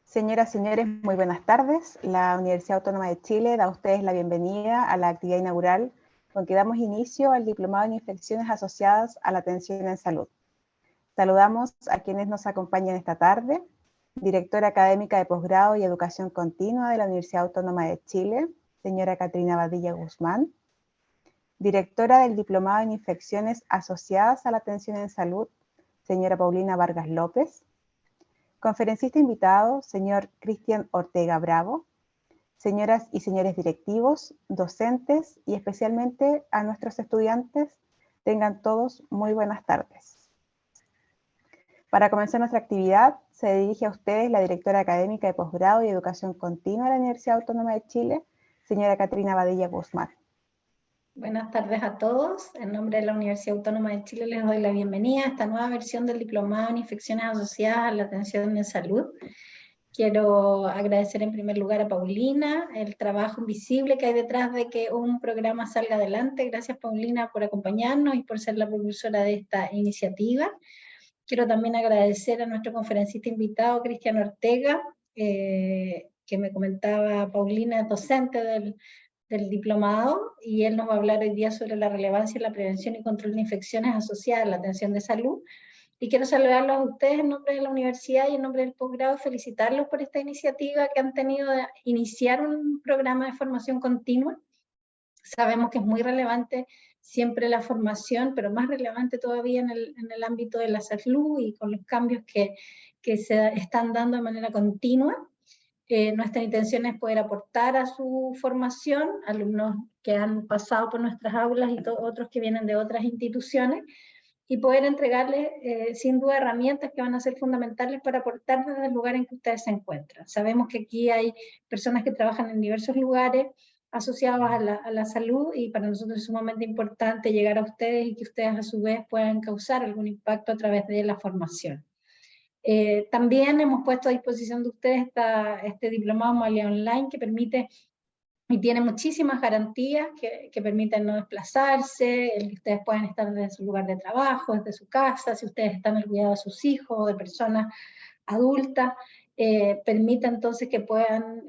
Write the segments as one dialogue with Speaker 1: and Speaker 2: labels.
Speaker 1: Señoras y señores, muy buenas tardes. La Universidad Autónoma de Chile da a ustedes la bienvenida a la actividad inaugural con que damos inicio al Diplomado en Infecciones Asociadas a la Atención en Salud. Saludamos a quienes nos acompañan esta tarde, directora académica de posgrado y educación continua de la Universidad Autónoma de Chile, señora Catrina Badilla Guzmán, directora del Diplomado en Infecciones Asociadas a la Atención en Salud, señora Paulina Vargas López, conferencista invitado, señor Cristian Ortega Bravo, señoras y señores directivos, docentes y especialmente a nuestros estudiantes, tengan todos muy buenas tardes. Para comenzar nuestra actividad, se dirige a ustedes la directora académica de posgrado y educación continua de la Universidad Autónoma de Chile, señora Catrina Badilla Guzmán.
Speaker 2: Buenas tardes a todos. En nombre de la Universidad Autónoma de Chile les doy la bienvenida a esta nueva versión del Diplomado en Infecciones Asociadas a la Atención en Salud. Quiero agradecer en primer lugar a Paulina el trabajo invisible que hay detrás de que un programa salga adelante. Gracias, Paulina, por acompañarnos y por ser la propulsora de esta iniciativa. Quiero también agradecer a nuestro conferencista invitado, Cristian Ortega, que me comentaba Paulina, docente del diplomado, y él nos va a hablar hoy día sobre la relevancia en la prevención y control de infecciones asociadas a la atención de salud. Y quiero saludarlos a ustedes en nombre de la universidad y en nombre del posgrado, felicitarlos por esta iniciativa que han tenido de iniciar un programa de formación continua. Sabemos que es muy relevante siempre la formación, pero más relevante todavía en el ámbito de la salud y con los cambios que se están dando de manera continua. Nuestra intención es poder aportar a su formación, alumnos que han pasado por nuestras aulas y otros que vienen de otras instituciones, y poder entregarles sin duda herramientas que van a ser fundamentales para aportar desde el lugar en que ustedes se encuentran. Sabemos que aquí hay personas que trabajan en diversos lugares asociados a la salud, y para nosotros es sumamente importante llegar a ustedes y que ustedes a su vez puedan causar algún impacto a través de la formación. También hemos puesto a disposición de ustedes este diplomado modalidad online que permite y tiene muchísimas garantías que permiten no desplazarse, el que ustedes puedan estar desde su lugar de trabajo, desde su casa, si ustedes están al cuidado de sus hijos o de personas adultas, permite entonces que puedan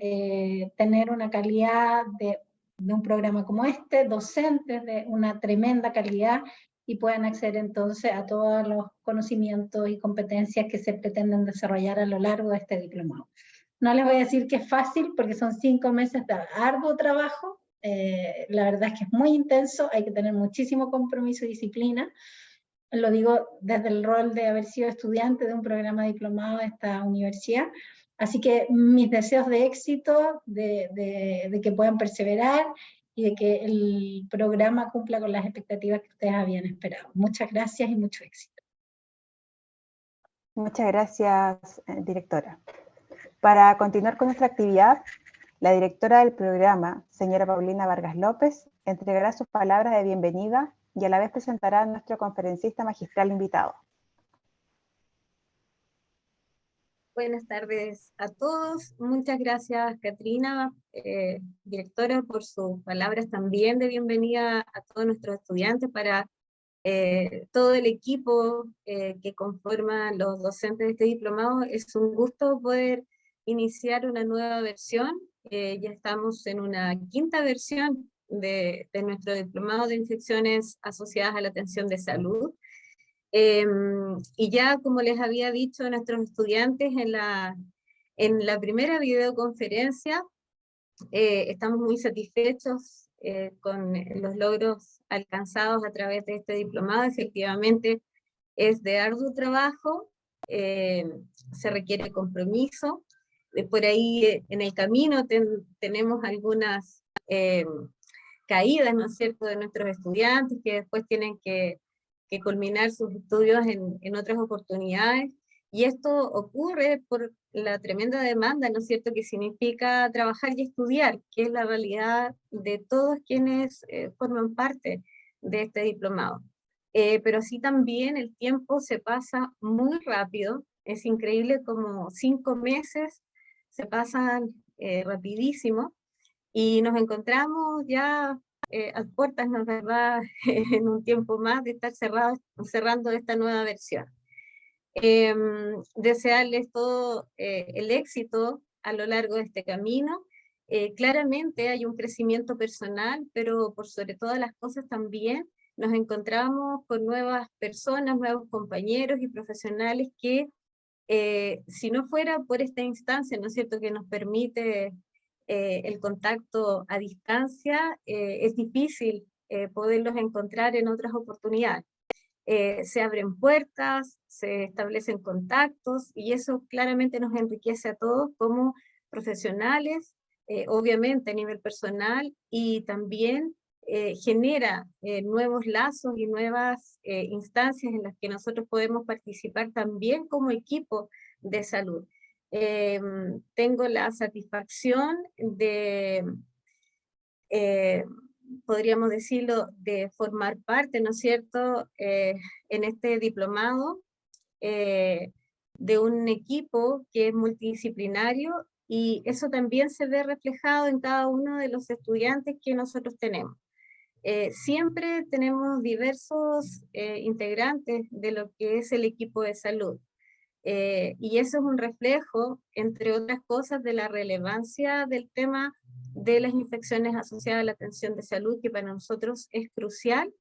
Speaker 2: tener una calidad de un programa como este, docentes de una tremenda calidad, y puedan acceder entonces a todos los conocimientos y competencias que se pretenden desarrollar a lo largo de este diplomado. No les voy a decir que es fácil, porque son 5 meses de arduo trabajo, la verdad es que es muy intenso, hay que tener muchísimo compromiso y disciplina. Lo digo desde el rol de haber sido estudiante de un programa diplomado de esta universidad, así que mis deseos de éxito, de que puedan perseverar y de que el programa cumpla con las expectativas que ustedes habían esperado. Muchas gracias y mucho éxito.
Speaker 1: Muchas gracias, directora. Para continuar con nuestra actividad, la directora del programa, señora Paulina Vargas López, entregará sus palabras de bienvenida y a la vez presentará a nuestro conferencista magistral invitado.
Speaker 3: Buenas tardes a todos. Muchas gracias, Catrina, directora, por sus palabras también de bienvenida a todos nuestros estudiantes, para todo el equipo que conforma los docentes de este diplomado. Es un gusto poder iniciar una nueva versión. Ya estamos en una 5ª versión de nuestro diplomado de infecciones asociadas a la atención de salud. Y ya, como les había dicho a nuestros estudiantes en la primera videoconferencia, estamos muy satisfechos con los logros alcanzados a través de este diplomado. Efectivamente, es de arduo trabajo, se requiere compromiso. Por ahí en el camino tenemos algunas caídas, ¿no es cierto?, de nuestros estudiantes, que después tienen que culminar sus estudios en otras oportunidades, y esto ocurre por la tremenda demanda, ¿no es cierto?, que significa trabajar y estudiar, que es la realidad de todos quienes forman parte de este diplomado. Pero así también el tiempo se pasa muy rápido, es increíble como 5 meses se pasan rapidísimo, y nos encontramos ya a puertas, ¿no es verdad?, en un tiempo más de estar cerrando esta nueva versión. Desearles todo el éxito a lo largo de este camino. Claramente hay un crecimiento personal, pero por sobre todas las cosas también nos encontramos con nuevas personas, nuevos compañeros y profesionales que si no fuera por esta instancia, ¿no es cierto?, que nos permite el contacto a distancia, es difícil poderlos encontrar en otras oportunidades. Se abren puertas, se establecen contactos y eso claramente nos enriquece a todos como profesionales, obviamente a nivel personal, y también genera nuevos lazos y nuevas instancias en las que nosotros podemos participar también como equipo de salud. Tengo la satisfacción de podríamos decirlo, de formar parte, ¿no es cierto?, en este diplomado de un equipo que es multidisciplinario, y eso también se ve reflejado en cada uno de los estudiantes que nosotros tenemos. Siempre tenemos diversos integrantes de lo que es el equipo de salud. Y eso es un reflejo, entre otras cosas, de la relevancia del tema de las infecciones asociadas a la atención de salud, que para nosotros es crucial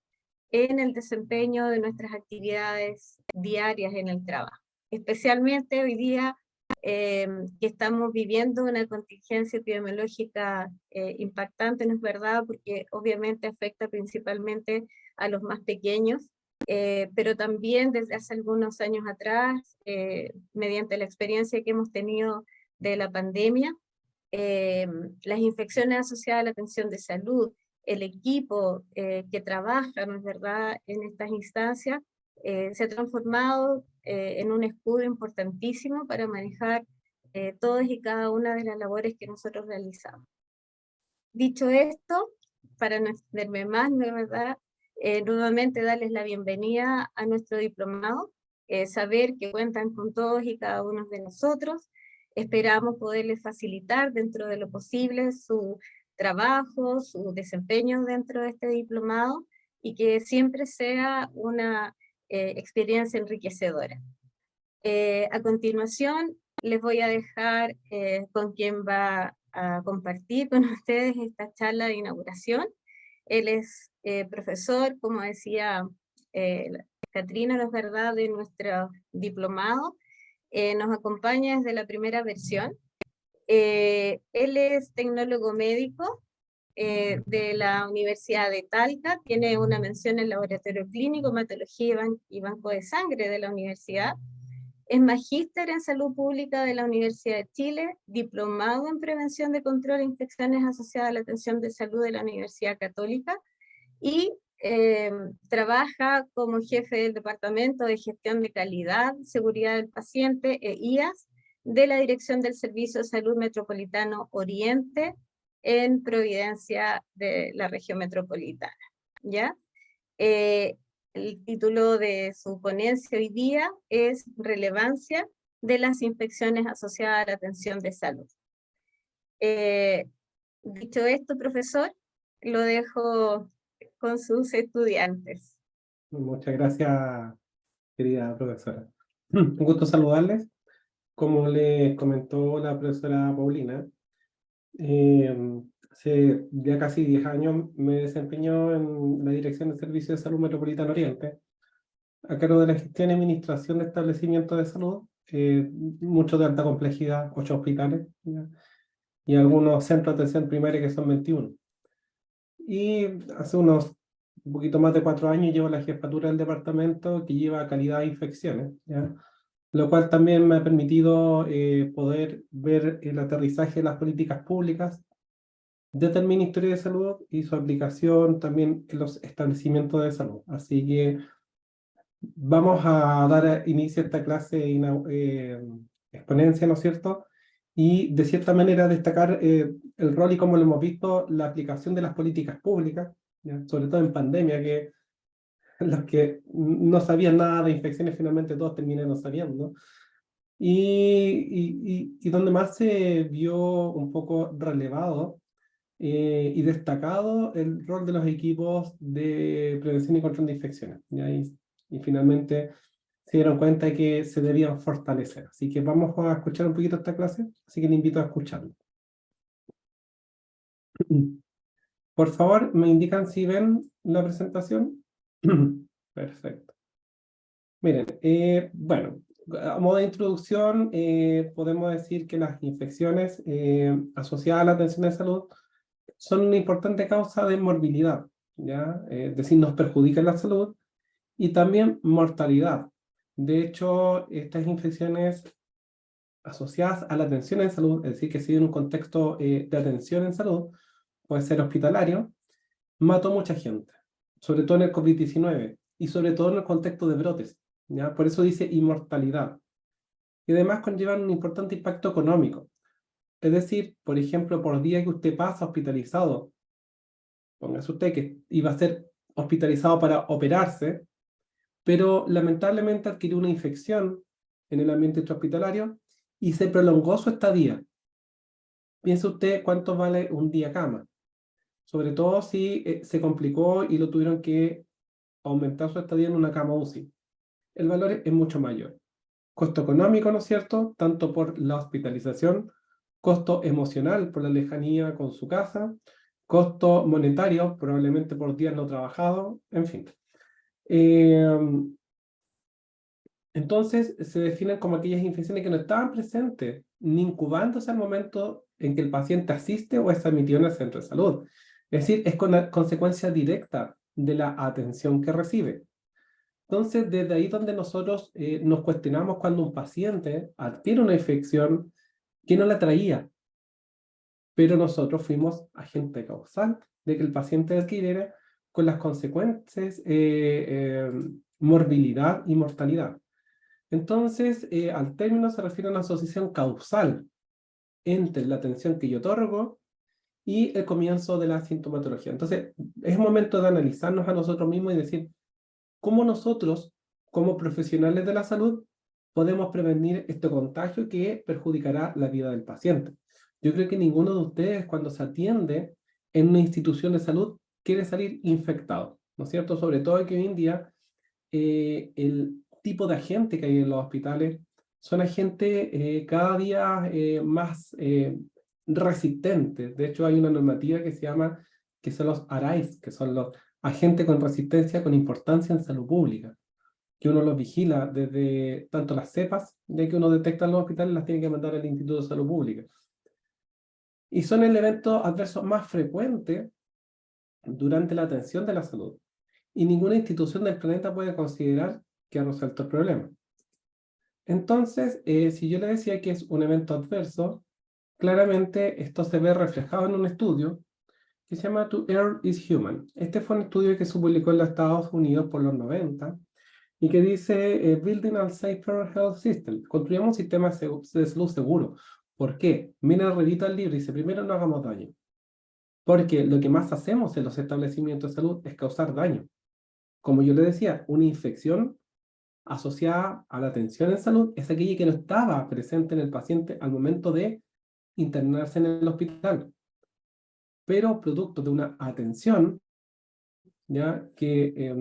Speaker 3: en el desempeño de nuestras actividades diarias en el trabajo. Especialmente hoy día que estamos viviendo una contingencia epidemiológica impactante, ¿no es verdad?, porque obviamente afecta principalmente a los más pequeños, pero también desde hace algunos años atrás, mediante la experiencia que hemos tenido de la pandemia, las infecciones asociadas a la atención de salud, el equipo que trabaja, ¿no es verdad?, en estas instancias, se ha transformado en un escudo importantísimo para manejar todas y cada una de las labores que nosotros realizamos. Dicho esto, para no extenderme más, ¿no es verdad?, nuevamente darles la bienvenida a nuestro diplomado, saber que cuentan con todos y cada uno de nosotros. Esperamos poderles facilitar dentro de lo posible su trabajo, su desempeño dentro de este diplomado, y que siempre sea una experiencia enriquecedora. A continuación, les voy a dejar con quien va a compartir con ustedes esta charla de inauguración. Él es profesor, como decía Catrina, ¿no es verdad?, de nuestro diplomado. Nos acompaña desde la primera versión. Él es tecnólogo médico de la Universidad de Talca, tiene una mención en laboratorio clínico, hematología y banco de sangre de la universidad. Es magíster en salud pública de la Universidad de Chile, diplomado en prevención de control de infecciones asociadas a la atención de salud de la Universidad Católica, y trabaja como jefe del Departamento de Gestión de Calidad, Seguridad del Paciente e IAS de la Dirección del Servicio de Salud Metropolitano Oriente en Providencia de la región metropolitana, ¿ya? El título de su ponencia hoy día es Relevancia de las infecciones asociadas a la atención de salud. Dicho esto, profesor, lo dejo con sus estudiantes.
Speaker 4: Muchas gracias, querida profesora. Un gusto saludarles. Como les comentó la profesora Paulina, hace ya casi 10 años me desempeño en la Dirección de Servicios de Salud Metropolitano Oriente, a cargo de la gestión y administración de establecimientos de salud, muchos de alta complejidad, 8 hospitales, ¿ya?, y algunos centros de atención primaria que son 21. Y hace un poquito más de 4 años llevo la jefatura del departamento que lleva calidad de infecciones, ¿ya?, lo cual también me ha permitido poder ver el aterrizaje de las políticas públicas desde el Ministerio de Salud y su aplicación también en los establecimientos de salud. Así que vamos a dar inicio a esta clase de exponencia, ¿no es cierto? Y de cierta manera destacar el rol y cómo lo hemos visto, la aplicación de las políticas públicas, ¿ya?, sobre todo en pandemia, que los que no sabían nada de infecciones finalmente todos terminaron sabiendo, y donde más se vio un poco relevado y destacado el rol de los equipos de prevención y control de infecciones, ¿ya? Y finalmente se dieron cuenta de que se debían fortalecer. Así que vamos a escuchar un poquito esta clase, así que le invito a escucharlo. Por favor, ¿me indican si ven la presentación? Perfecto. Miren, bueno, a modo de introducción, podemos decir que las infecciones asociadas a la atención de salud son una importante causa de morbilidad, ¿ya? Es decir, nos perjudican la salud y también mortalidad. De hecho, estas infecciones asociadas a la atención en salud, es decir, que si en un contexto de atención en salud, puede ser hospitalario, mató mucha gente, sobre todo en el COVID-19 y sobre todo en el contexto de brotes, ¿ya? Por eso dice inmortalidad. Y además conllevan un importante impacto económico. Es decir, por ejemplo, por día que usted pasa hospitalizado, póngase usted que iba a ser hospitalizado para operarse, pero lamentablemente adquirió una infección en el ambiente intrahospitalario y se prolongó su estadía. Piense usted cuánto vale un día cama, sobre todo si se complicó y lo tuvieron que aumentar su estadía en una cama UCI. El valor es mucho mayor. Costo económico, ¿no es cierto? Tanto por la hospitalización, costo emocional por la lejanía con su casa, costo monetario, probablemente por días no trabajados, en fin. Entonces se definen como aquellas infecciones que no estaban presentes ni incubándose al momento en que el paciente asiste o es admitido en el centro de salud. Es decir, es con la consecuencia directa de la atención que recibe. Entonces, desde ahí donde nosotros nos cuestionamos cuando un paciente adquiere una infección que no la traía, pero nosotros fuimos agente causal de que el paciente adquiriera con las consecuencias morbilidad y mortalidad. Entonces, al término se refiere a una asociación causal entre la atención que yo otorgo y el comienzo de la sintomatología. Entonces, es momento de analizarnos a nosotros mismos y decir, ¿cómo nosotros, como profesionales de la salud, podemos prevenir este contagio que perjudicará la vida del paciente? Yo creo que ninguno de ustedes, cuando se atiende en una institución de salud, quiere salir infectado, ¿no es cierto? Sobre todo que hoy en día el tipo de agente que hay en los hospitales son agentes cada día más resistentes. De hecho, hay una normativa que se llama, que son los ARAIS, que son los agentes con resistencia con importancia en salud pública, que uno los vigila desde tanto las cepas, ya que uno detecta en los hospitales, las tiene que mandar al Instituto de Salud Pública. Y son el evento adverso más frecuente durante la atención de la salud. Y ninguna institución del planeta puede considerar que ha resuelto el problema. Entonces, si yo le decía que es un evento adverso, claramente esto se ve reflejado en un estudio que se llama To Err is Human. Este fue un estudio que se publicó en los Estados Unidos por los 90 y que dice Building a Safer Health System. Construyamos un sistema de salud seguro. ¿Por qué? Mira, revita el libro y dice, primero no hagamos daño. Porque lo que más hacemos en los establecimientos de salud es causar daño. Como yo le decía, una infección asociada a la atención en salud es aquella que no estaba presente en el paciente al momento de internarse en el hospital, pero producto de una atención, ya que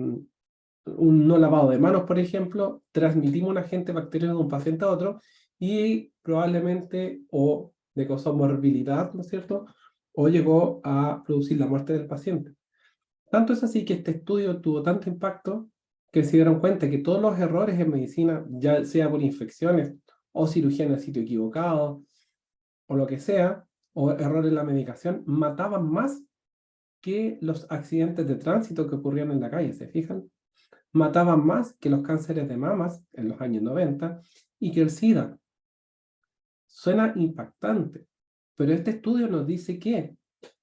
Speaker 4: un no lavado de manos, por ejemplo, transmitimos un agente bacteriano de un paciente a otro y probablemente o le causó morbilidad, ¿no es cierto?, o llegó a producir la muerte del paciente. Tanto es así que este estudio tuvo tanto impacto que se dieron cuenta que todos los errores en medicina, ya sea por infecciones o cirugía en el sitio equivocado, o lo que sea, o errores en la medicación, mataban más que los accidentes de tránsito que ocurrían en la calle, ¿se fijan? Mataban más que los cánceres de mamas en los años 90 y que el SIDA. Suena impactante, pero este estudio nos dice que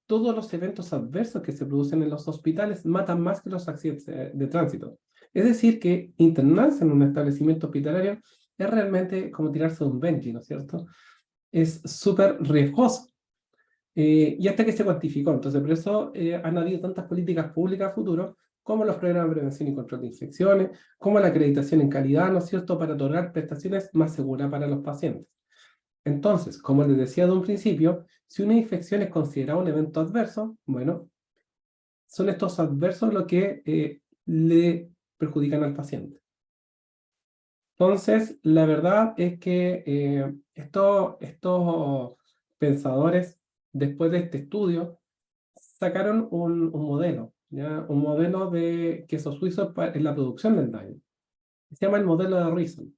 Speaker 4: todos los eventos adversos que se producen en los hospitales matan más que los accidentes de tránsito. Es decir, que internarse en un establecimiento hospitalario es realmente como tirarse de un bungee, ¿no es cierto? Es súper riesgoso. Y hasta que se cuantificó. Entonces, por eso han habido tantas políticas públicas a futuro, como los programas de prevención y control de infecciones, como la acreditación en calidad, ¿no es cierto?, para otorgar prestaciones más seguras para los pacientes. Entonces, como les decía de un principio, si una infección es considerada un evento adverso, bueno, son estos adversos los que le perjudican al paciente. Entonces, la verdad es que estos pensadores, después de este estudio, sacaron un modelo, ¿ya? Un modelo de queso suizo en la producción del daño. Se llama el modelo de Reason.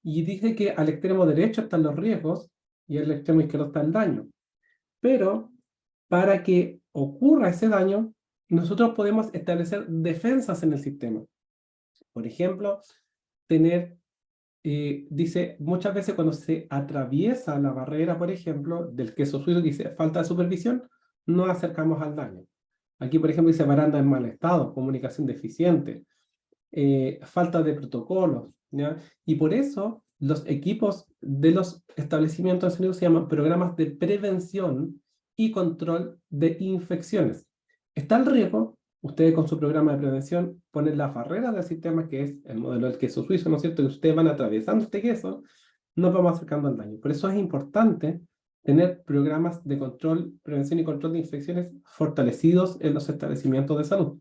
Speaker 4: Y dice que al extremo derecho están los riesgos y al extremo izquierdo está el daño. Pero para que ocurra ese daño, nosotros podemos establecer defensas en el sistema. Por ejemplo, dice, muchas veces cuando se atraviesa la barrera, por ejemplo, del queso suizo que dice falta de supervisión, nos acercamos al daño. Aquí, por ejemplo, dice baranda en mal estado, comunicación deficiente, falta de protocolos, ¿ya? Y por eso los equipos de los establecimientos de salud se llaman programas de prevención y control de infecciones. Está el riesgo, ustedes con su programa de prevención ponen las barreras del sistema, que es el modelo del queso suizo, ¿no es cierto? Que ustedes van atravesando este queso, nos vamos acercando al daño. Por eso es importante tener programas de control, prevención y control de infecciones fortalecidos en los establecimientos de salud.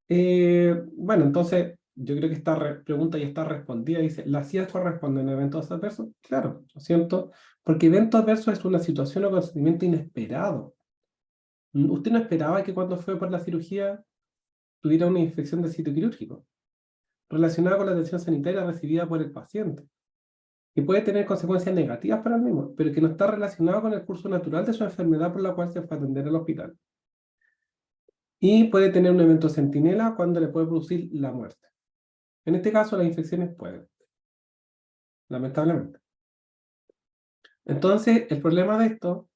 Speaker 4: Bueno, entonces yo creo que esta pregunta ya está respondida. Dice, ¿las CIAs corresponden a eventos adversos? Claro, lo siento, porque evento adverso es una situación o acontecimiento inesperado. Usted no esperaba que cuando fue por la cirugía tuviera una infección del sitio quirúrgico relacionada con la atención sanitaria recibida por el paciente, que puede tener consecuencias negativas para el mismo, pero que no está relacionado con el curso natural de su enfermedad por la cual se fue a atender al hospital. Y puede tener un evento centinela cuando le puede producir la muerte. En este caso, las infecciones pueden, lamentablemente. Entonces, el problema de esto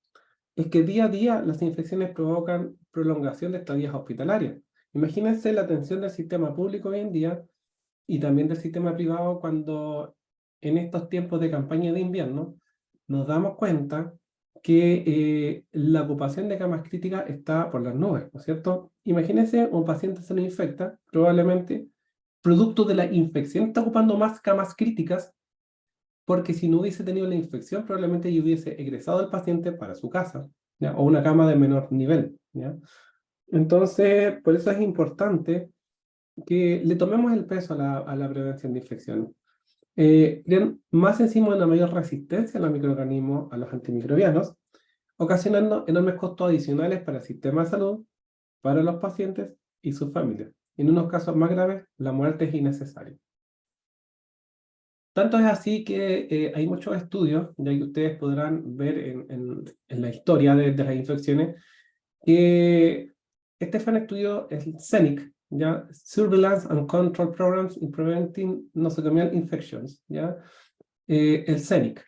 Speaker 4: es que día a día las infecciones provocan prolongación de estadías hospitalarias. Imagínense la atención del sistema público hoy en día y también del sistema privado cuando en estos tiempos de campaña de invierno nos damos cuenta que la ocupación de camas críticas está por las nubes, ¿no es cierto? Imagínense un paciente se nos infecta, probablemente producto de la infección está ocupando más camas críticas, porque si no hubiese tenido la infección, probablemente yo hubiese egresado el paciente para su casa, ¿ya? O una cama de menor nivel, ¿ya? Entonces, por eso es importante que le tomemos el peso a la prevención de infecciones. Más encima de una mayor resistencia a los microorganismos, a los antimicrobianos, ocasionando enormes costos adicionales para el sistema de salud, para los pacientes y sus familias. En unos casos más graves, la muerte es innecesaria. Tanto es así que hay muchos estudios, ya que ustedes podrán ver en la historia de las infecciones, que este fue un estudio, el CENIC, ¿ya? Surveillance and Control Programs in Preventing Nosocomial Infections, ¿ya? El CENIC,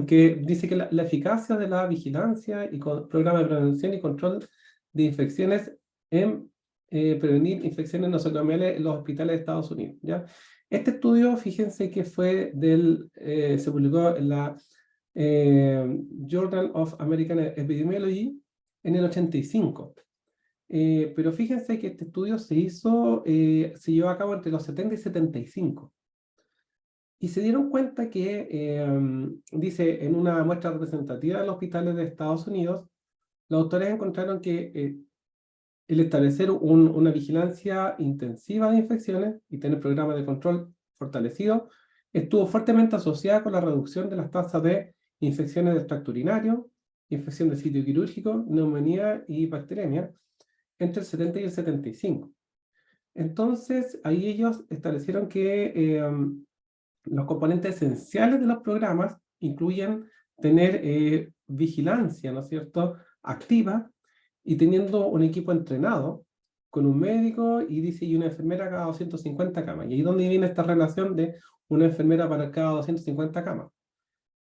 Speaker 4: que dice que la eficacia de la vigilancia y programa de prevención y control de infecciones en prevenir infecciones nosocomiales en los hospitales de Estados Unidos, ¿ya? Este estudio, fíjense que fue se publicó en la Journal of American Epidemiology en el 85. Pero fíjense que este estudio se llevó a cabo entre los 70 y 75. Y se dieron cuenta que, dice, en una muestra representativa de los hospitales de Estados Unidos, los autores encontraron que el establecer una vigilancia intensiva de infecciones y tener programas de control fortalecido estuvo fuertemente asociada con la reducción de las tasas de infecciones del tracto urinario, infección del sitio quirúrgico, neumonía y bacteremia entre el 70 y el 75. Entonces, ahí ellos establecieron que los componentes esenciales de los programas incluyen tener vigilancia, ¿no es cierto?, activa, y teniendo un equipo entrenado con un médico y una enfermera cada 250 camas. Y ahí es donde viene esta relación de una enfermera para cada 250 camas.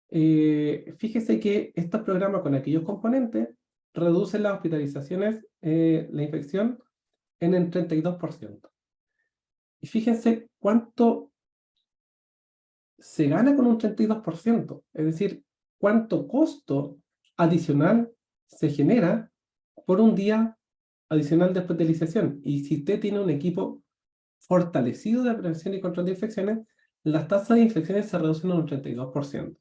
Speaker 4: Fíjese que estos programas con aquellos componentes reducen las hospitalizaciones, la infección, en el 32%. Y fíjense cuánto se gana con un 32%, es decir, cuánto costo adicional se genera por un día adicional de hospitalización. Y si usted tiene un equipo fortalecido de prevención y control de infecciones, las tasas de infecciones se reducen en un 32%.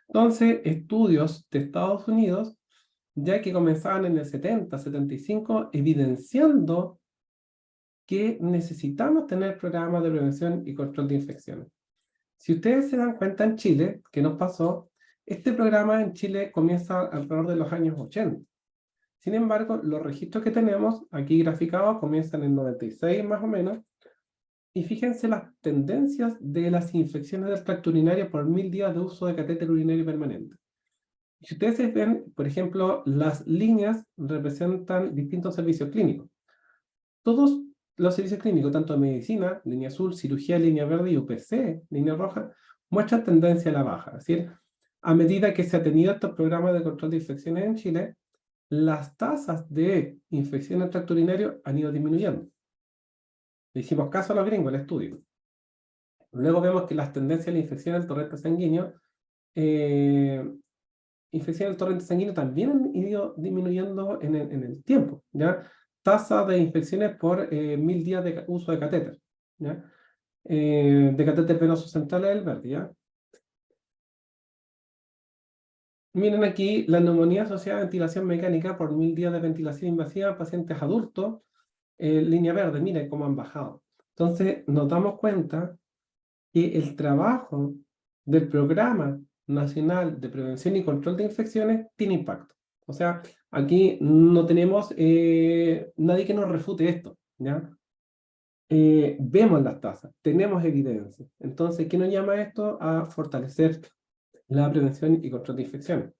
Speaker 4: Entonces, estudios de Estados Unidos, ya que comenzaban en el 70, 75, evidenciando que necesitamos tener programas de prevención y control de infecciones. Si ustedes se dan cuenta en Chile, ¿qué nos pasó? Este programa en Chile comienza alrededor de los años 80. Sin embargo, los registros que tenemos aquí graficados comienzan en 96 más o menos, y fíjense las tendencias de las infecciones del tracto urinario por 1000 días de uso de catéter urinario permanente. Si ustedes ven, por ejemplo, las líneas representan distintos servicios clínicos. Todos los servicios clínicos, tanto de medicina, línea azul, cirugía, línea verde, y UPC, línea roja, muestran tendencia a la baja. Es decir, a medida que se ha tenido estos programas de control de infecciones en Chile, las tasas de infección del tracto urinario han ido disminuyendo. Le hicimos caso a los gringos, el estudio. Luego vemos que las tendencias a la infección del torrente sanguíneo, también han ido disminuyendo en el tiempo, ¿ya? Tasa de infecciones por 1000 días de uso de catéter, ¿ya? De catéter venoso central del verde, ¿ya? Miren aquí la neumonía asociada a ventilación mecánica por 1000 días de ventilación invasiva en pacientes adultos, línea verde, miren cómo han bajado. Entonces nos damos cuenta que el trabajo del Programa Nacional de Prevención y Control de Infecciones tiene impacto. O sea, aquí no tenemos nadie que nos refute esto, ¿ya? Vemos las tasas, tenemos evidencia. Entonces, ¿qué nos llama esto? A fortalecer la prevención y control de infecciones.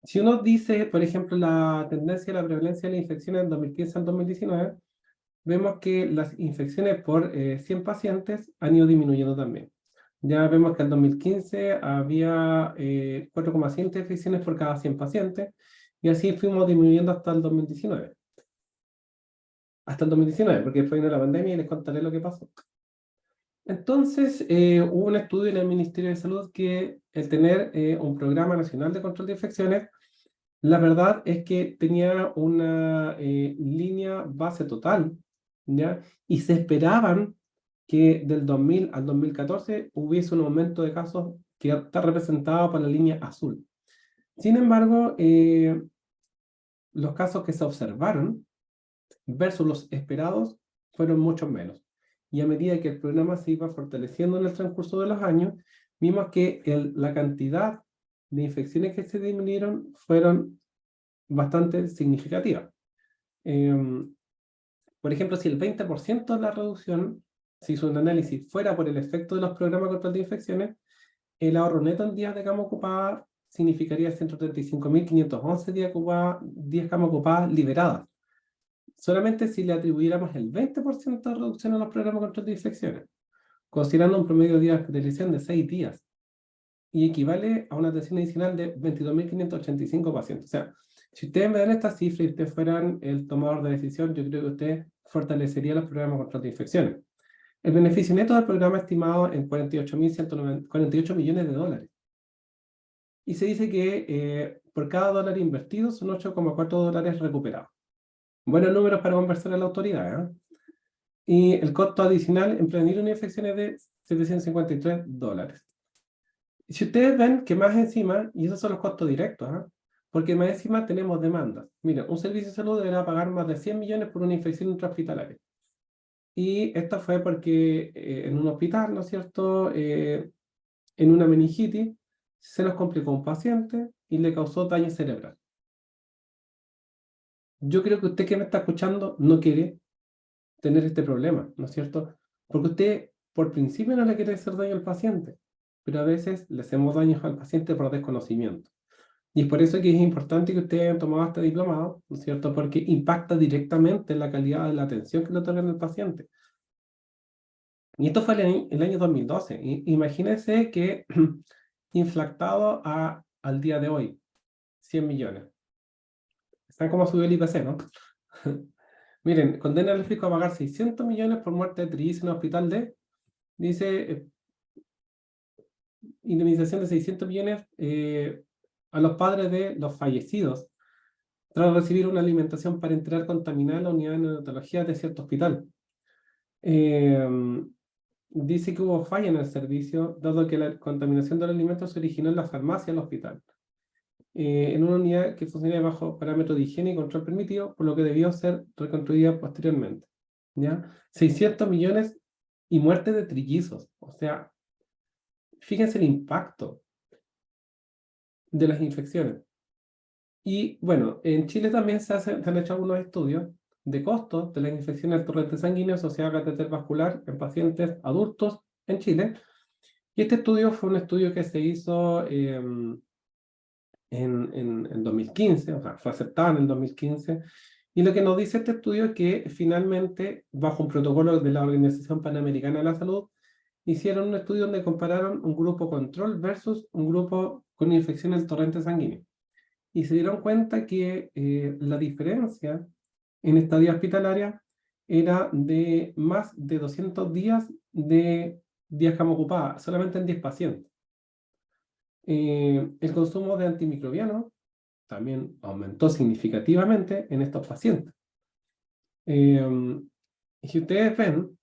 Speaker 4: Si uno dice, por ejemplo, la tendencia de la prevalencia de las infecciones en 2015 al 2019, vemos que las infecciones por 100 pacientes han ido disminuyendo también. Ya vemos que en 2015 había 4,7 infecciones por cada 100 pacientes, y así fuimos disminuyendo hasta el 2019. Hasta el 2019, porque después vino la pandemia y les contaré lo que pasó. Entonces, hubo un estudio en el Ministerio de Salud que el tener un programa nacional de control de infecciones, la verdad es que tenía una línea base total, ¿ya? Y se esperaban que del 2000 al 2014 hubiese un aumento de casos que está representado por la línea azul. Sin embargo, los casos que se observaron versus los esperados fueron mucho menos. Y a medida que el programa se iba fortaleciendo en el transcurso de los años, vimos que la cantidad de infecciones que se disminuyeron fueron bastante significativas. Por ejemplo, si el 20% de la reducción, se hizo un análisis, fuera por el efecto de los programas de control de infecciones, el ahorro neto en días de cama ocupada significaría 135.511 días cama ocupadas liberadas. Solamente si le atribuyéramos el 20% de reducción a los programas de control de infecciones, considerando un promedio de días de hospitalización de 6 días, y equivale a una atención adicional de 22.585 pacientes. O sea, si ustedes me dan estas cifras y ustedes fueran el tomador de decisión, yo creo que usted fortalecería los programas de control de infecciones. El beneficio neto del programa estimado en 48 millones de dólares. Y se dice que por cada dólar invertido son 8,4 dólares recuperados. Buenos números para conversar a la autoridad, ¿eh? Y el costo adicional en prevenir una infección es de 753 dólares. Si ustedes ven que más encima, y esos son los costos directos, ¿eh? Porque más encima tenemos demandas. Mira, un servicio de salud deberá pagar más de 100 millones por una infección intrahospitalaria. Y esto fue porque en un hospital, ¿no es cierto?, en una meningitis, se nos complicó un paciente y le causó daño cerebral. Yo creo que usted que me está escuchando no quiere tener este problema, ¿no es cierto? Porque usted, por principio, no le quiere hacer daño al paciente, pero a veces le hacemos daño al paciente por desconocimiento. Y es por eso que es importante que ustedes hayan tomado este diplomado, ¿no es cierto? Porque impacta directamente en la calidad de la atención que le otorgan al paciente. Y esto fue el año 2012. Imagínense que inflactado al día de hoy, 100 millones. ¿Saben cómo subió el IPC, no? Miren, condena al fisco a pagar 600 millones por muerte de trillizos en el hospital dice, indemnización de 600 millones a los padres de los fallecidos tras recibir una alimentación parenteral contaminada en la unidad de neonatología de cierto hospital. Dice que hubo falla en el servicio, dado que la contaminación del alimento se originó en la farmacia del hospital, en una unidad que funcionaba bajo parámetros de higiene y control permitido, por lo que debió ser reconstruida posteriormente. ¿Ya? 600 millones y muerte de trillizos. O sea, fíjense el impacto de las infecciones. Y bueno, en Chile también se han hecho algunos estudios de costos de las infecciones del torrente sanguíneo asociadas a catéter vascular en pacientes adultos en Chile. Y este estudio fue un estudio que se hizo en 2015, o sea, fue aceptado en el 2015. Y lo que nos dice este estudio es que finalmente, bajo un protocolo de la Organización Panamericana de la Salud, hicieron un estudio donde compararon un grupo control versus un grupo con infección del torrente sanguíneo. Y se dieron cuenta que la diferencia en estadía hospitalaria era de más de 200 días de cama ocupada, solamente en 10 pacientes. El consumo de antimicrobianos también aumentó significativamente en estos pacientes. Si ustedes ven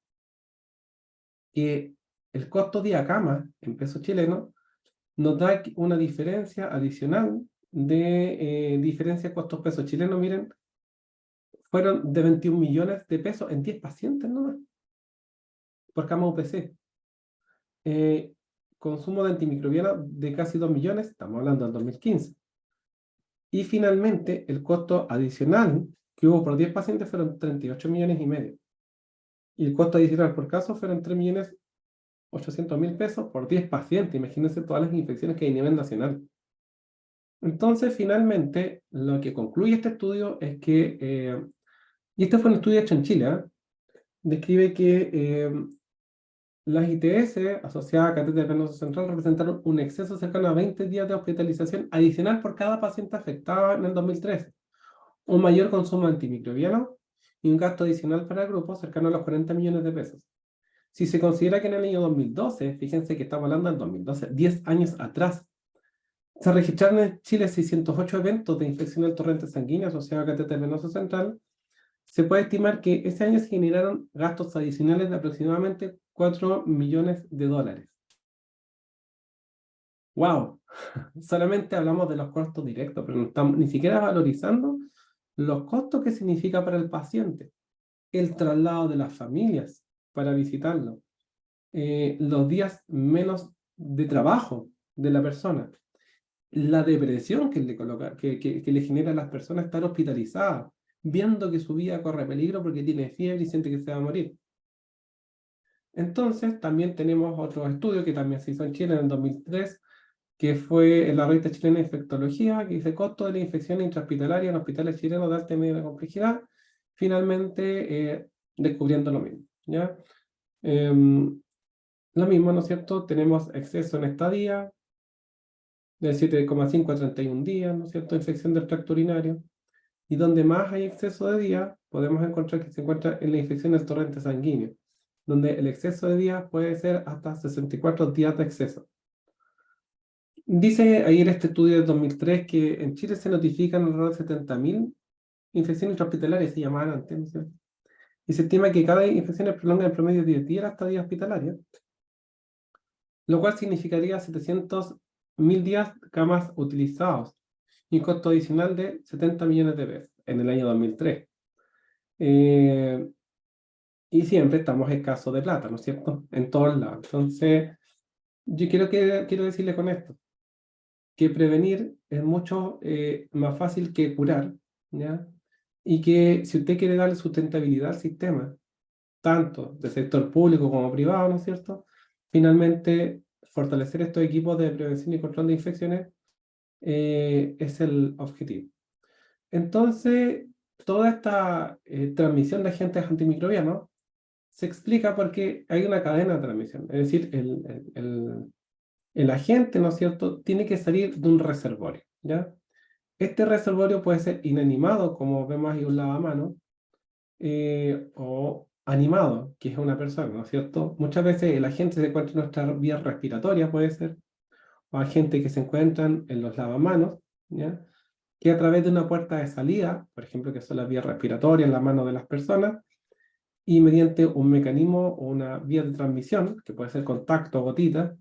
Speaker 4: que el costo día cama en pesos chilenos nos da una diferencia adicional de diferencia costos pesos chilenos, miren, fueron de 21 millones de pesos en 10 pacientes nomás, por cama UPC. Consumo de antimicrobianos de casi 2 millones, estamos hablando del 2015. Y finalmente, el costo adicional que hubo por 10 pacientes fueron 38 millones y medio. Y el costo adicional por caso fueron 3.800.000 pesos por 10 pacientes. Imagínense todas las infecciones que hay a nivel nacional. Entonces, finalmente, lo que concluye este estudio es que, y este fue un estudio hecho en Chile, describe que las ITS asociadas a catéter venoso central representaron un exceso cercano a 20 días de hospitalización adicional por cada paciente afectado en el 2013, un mayor consumo de antimicrobiano y un gasto adicional para el grupo cercano a los 40 millones de pesos. Si se considera que en el año 2012, fíjense que estamos hablando del 2012, 10 años atrás, se registraron en Chile 608 eventos de infección del torrente sanguíneo asociado a catéter venoso central. Se puede estimar que ese año se generaron gastos adicionales de aproximadamente 4 millones de dólares. ¡Wow! Solamente hablamos de los costos directos, pero no estamos ni siquiera valorizando los costos que significa para el paciente, el traslado de las familias para visitarlo, los días menos de trabajo de la persona, la depresión que le genera a las personas estar hospitalizadas, viendo que su vida corre peligro porque tiene fiebre y siente que se va a morir. Entonces, también tenemos otro estudio que también se hizo en Chile en el 2003, que fue en la revista chilena de infectología, que dice costo de la infección intrahospitalaria en hospitales chilenos de alta y media complejidad, finalmente descubriendo lo mismo, ¿ya? Lo mismo, ¿no es cierto? Tenemos exceso en estadía, de 7,5 a 31 días, ¿no es cierto? Infección del tracto urinario. Y donde más hay exceso de días, podemos encontrar que se encuentra en la infección del torrente sanguíneo, donde el exceso de días puede ser hasta 64 días de exceso. Dice ayer este estudio de 2003 que en Chile se notifican alrededor de 70.000 infecciones intrahospitalarias, se llamaban antes, ¿no es cierto? Y se estima que cada infección prolonga en promedio 10 días la estadía hospitalaria, lo cual significaría 700.000 días camas utilizados y un costo adicional de 70 millones de pesos en el año 2003. Y siempre estamos escasos de plata, ¿no es cierto? En todos lados. Entonces, yo quiero decirle con esto, que prevenir es mucho más fácil que curar, ¿ya? Y que si usted quiere darle sustentabilidad al sistema, tanto del sector público como privado, ¿no es cierto? Finalmente, fortalecer estos equipos de prevención y control de infecciones es el objetivo. Entonces, toda esta transmisión de agentes antimicrobianos se explica porque hay una cadena de transmisión, es decir, el agente, ¿no es cierto?, tiene que salir de un reservorio, ¿ya? Este reservorio puede ser inanimado, como vemos ahí un lavamanos, o animado, que es una persona, ¿no es cierto? Muchas veces el agente se encuentra en nuestra vía respiratoria, puede ser, o agentes que se encuentran en los lavamanos, ¿ya? Que a través de una puerta de salida, por ejemplo, que son las vías respiratorias en la mano de las personas, y mediante un mecanismo o una vía de transmisión, que puede ser contacto o gotita,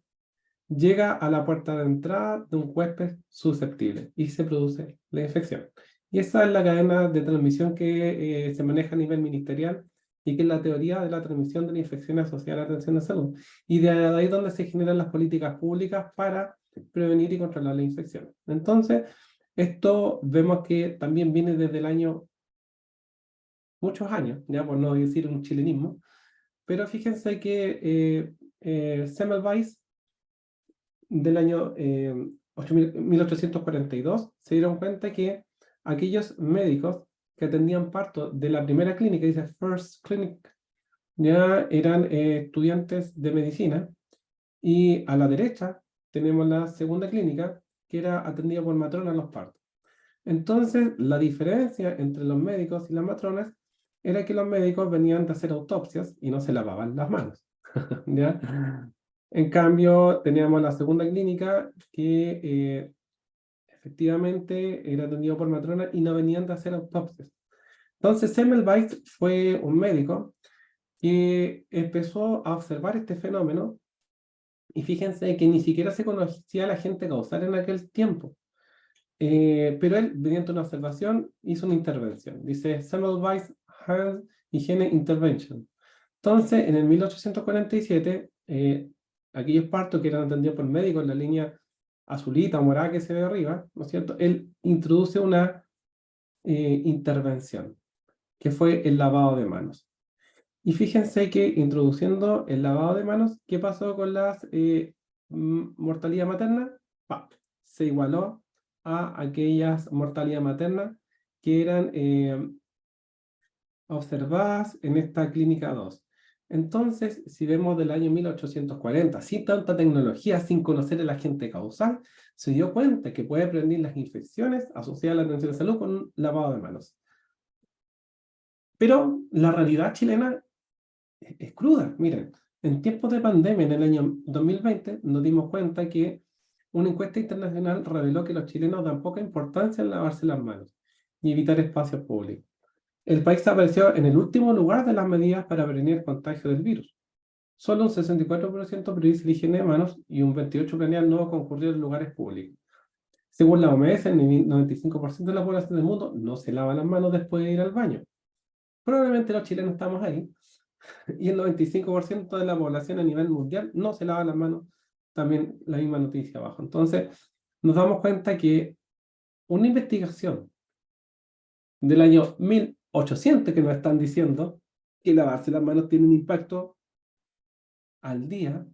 Speaker 4: llega a la puerta de entrada de un huésped susceptible y se produce la infección. Y esa es la cadena de transmisión que se maneja a nivel ministerial y que es la teoría de la transmisión de la infección asociada a la atención de salud. Y de ahí es donde se generan las políticas públicas para prevenir y controlar las infecciones. Entonces, esto vemos que también viene desde el año, muchos años, ya por no decir un chilenismo, pero fíjense que Semmelweis del año 1842 se dieron cuenta que aquellos médicos que atendían parto de la primera clínica, dice First Clinic, ya eran estudiantes de medicina, y a la derecha tenemos la segunda clínica, que era atendida por matronas en los partos. Entonces, la diferencia entre los médicos y las matronas era que los médicos venían de hacer autopsias y no se lavaban las manos. ¿Ya? En cambio, teníamos la segunda clínica que efectivamente era atendido por matronas y no venían de hacer autopsias. Entonces, Semmelweis fue un médico que empezó a observar este fenómeno, y fíjense que ni siquiera se conocía la agente causal en aquel tiempo. Pero él, mediante una observación, hizo una intervención. Dice Semmelweis Hand Hygiene Intervention. Entonces, en el 1847, aquellos partos que eran atendidos por médicos en la línea azulita o morada que se ve arriba, ¿no es cierto? Él introduce una intervención, que fue el lavado de manos. Y fíjense que introduciendo el lavado de manos, ¿qué pasó con la mortalidad materna? Se igualó a aquellas mortalidad materna que eran observadas en esta clínica 2. Entonces, si vemos del año 1840, sin tanta tecnología, sin conocer el agente causal, se dio cuenta que puede prevenir las infecciones asociadas a la atención de salud con un lavado de manos. Pero la realidad chilena es cruda. Miren, en tiempos de pandemia, en el año 2020, nos dimos cuenta que una encuesta internacional reveló que los chilenos dan poca importancia en lavarse las manos y evitar espacios públicos. El país apareció en el último lugar de las medidas para prevenir el contagio del virus. Solo un 64% prioriza la higiene de manos y un 28% planean no concurrir en lugares públicos. Según la OMS, el 95% de la población del mundo no se lava las manos después de ir al baño. Probablemente los chilenos estamos ahí, y el 95% de la población a nivel mundial no se lava las manos, también la misma noticia abajo. Entonces, nos damos cuenta que una investigación del año 1800 que nos están diciendo que lavarse las manos tiene un impacto al día,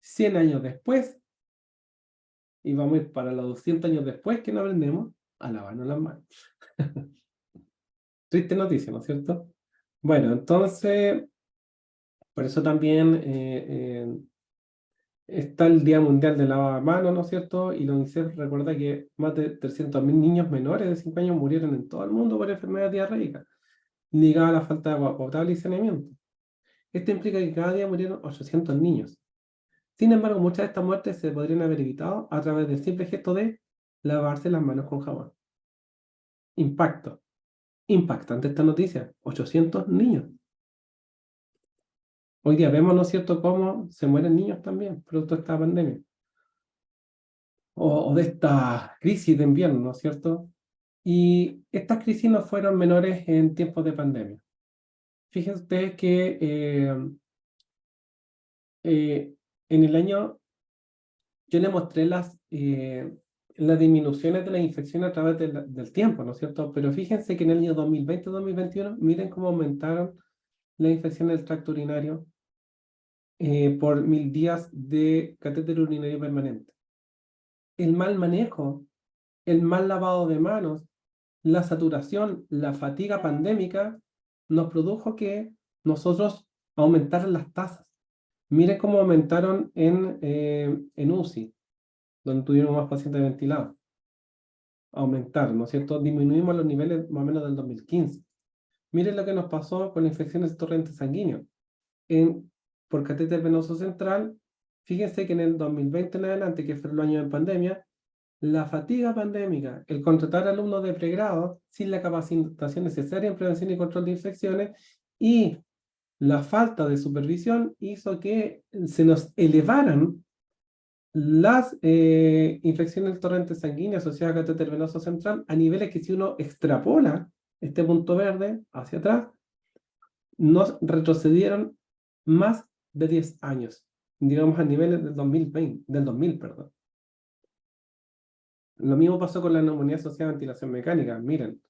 Speaker 4: 100 años después, y vamos a ir para los 200 años después que no aprendemos a lavarnos las manos. Triste noticia, ¿no es cierto? Bueno, entonces, por eso también está el Día Mundial del Lavado de Manos, ¿no es cierto? Y la UNICEF recuerda que más de 300.000 niños menores de 5 años murieron en todo el mundo por enfermedad diarreica, ligada a la falta de agua potable y saneamiento. Esto implica que cada día murieron 800 niños. Sin embargo, muchas de estas muertes se podrían haber evitado a través del simple gesto de lavarse las manos con jabón. Impacto. Impactante esta noticia. 800 niños. Hoy día vemos, ¿no es cierto?, cómo se mueren niños también, producto de esta pandemia. O de esta crisis de invierno, ¿no es cierto? Y estas crisis no fueron menores en tiempos de pandemia. Fíjense ustedes que en el año, yo le mostré las disminuciones de las infecciones a través del tiempo, ¿no es cierto? Pero fíjense que en el año 2020-2021, miren cómo aumentaron las infecciones del tracto urinario por 1000 días de catéter urinario permanente. El mal manejo, el mal lavado de manos, la saturación, la fatiga pandémica, nos produjo que nosotros aumentaran las tasas. Miren cómo aumentaron en UCI, donde tuvieron más pacientes ventilados. Aumentaron, ¿no es cierto? Disminuimos los niveles más o menos del 2015. Miren lo que nos pasó con infecciones de torrente sanguíneo. Por catéter venoso central, fíjense que en el 2020 en adelante, que fue el año de pandemia, la fatiga pandémica, el contratar alumnos de pregrado sin la capacitación necesaria en prevención y control de infecciones y la falta de supervisión hizo que se nos elevaran las infecciones del torrente sanguíneo asociadas a catéter venoso central a niveles que, si uno extrapola este punto verde hacia atrás, nos retrocedieron más de 10 años, digamos a niveles del 2000, perdón. Lo mismo pasó con la neumonía asociada a ventilación mecánica. Miren,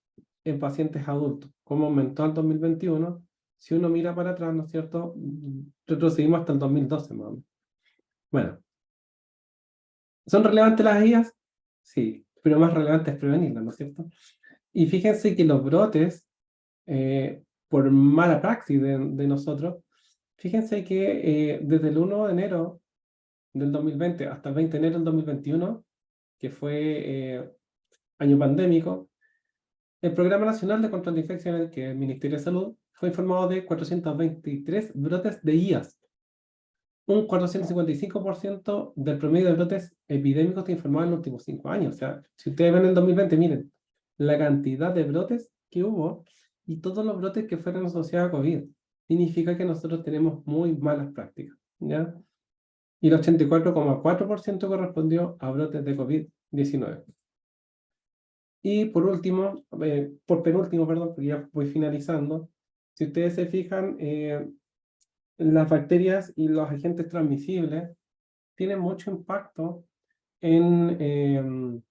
Speaker 4: en pacientes adultos, cómo aumentó al 2021, si uno mira para atrás, ¿no es cierto? Retrocedimos hasta el 2012, más o menos. Bueno, ¿son relevantes las guías? Sí, pero más relevante es prevenirlas, ¿no es cierto? Y fíjense que los brotes, por mala praxis de nosotros, fíjense que desde el 1 de enero del 2020 hasta el 20 de enero del 2021, que fue año pandémico, el Programa Nacional de Control de Infecciones, que es el Ministerio de Salud, fue informado de 423 brotes de IAS. Un 455% del promedio de brotes epidémicos está informado en los últimos 5 años. O sea, si ustedes ven el 2020, miren, la cantidad de brotes que hubo y todos los brotes que fueron asociados a COVID. Significa que nosotros tenemos muy malas prácticas, ¿ya? Y el 84,4% correspondió a brotes de COVID-19. Y por último, por penúltimo, perdón, porque ya voy finalizando, si ustedes se fijan, las bacterias y los agentes transmisibles tienen mucho impacto en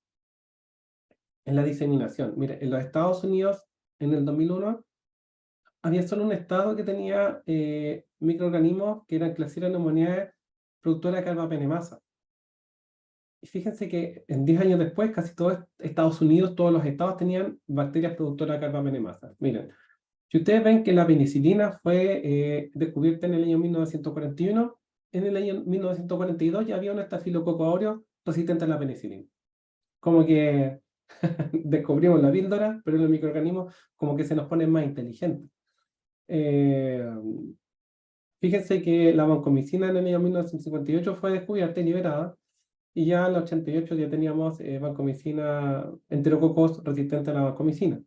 Speaker 4: la diseminación. Mire, en los Estados Unidos, en el 2001, había solo un estado que tenía microorganismos que eran Klebsiella pneumoniae productora de carbapenemasa. Y fíjense que en 10 años después, casi todos Estados Unidos, todos los estados tenían bacterias productoras de carbapenemasa. Miren, si ustedes ven que la penicilina fue descubierta en el año 1941, en el año 1942 ya había un estafilococo aureus resistente a la penicilina. Como que descubrimos la píldora, pero los microorganismos como que se nos ponen más inteligentes. Fíjense que la vancomicina en el año 1958 fue descubierta y liberada, y ya en el 88 ya teníamos vancomicina, enterococos resistente a la vancomicina.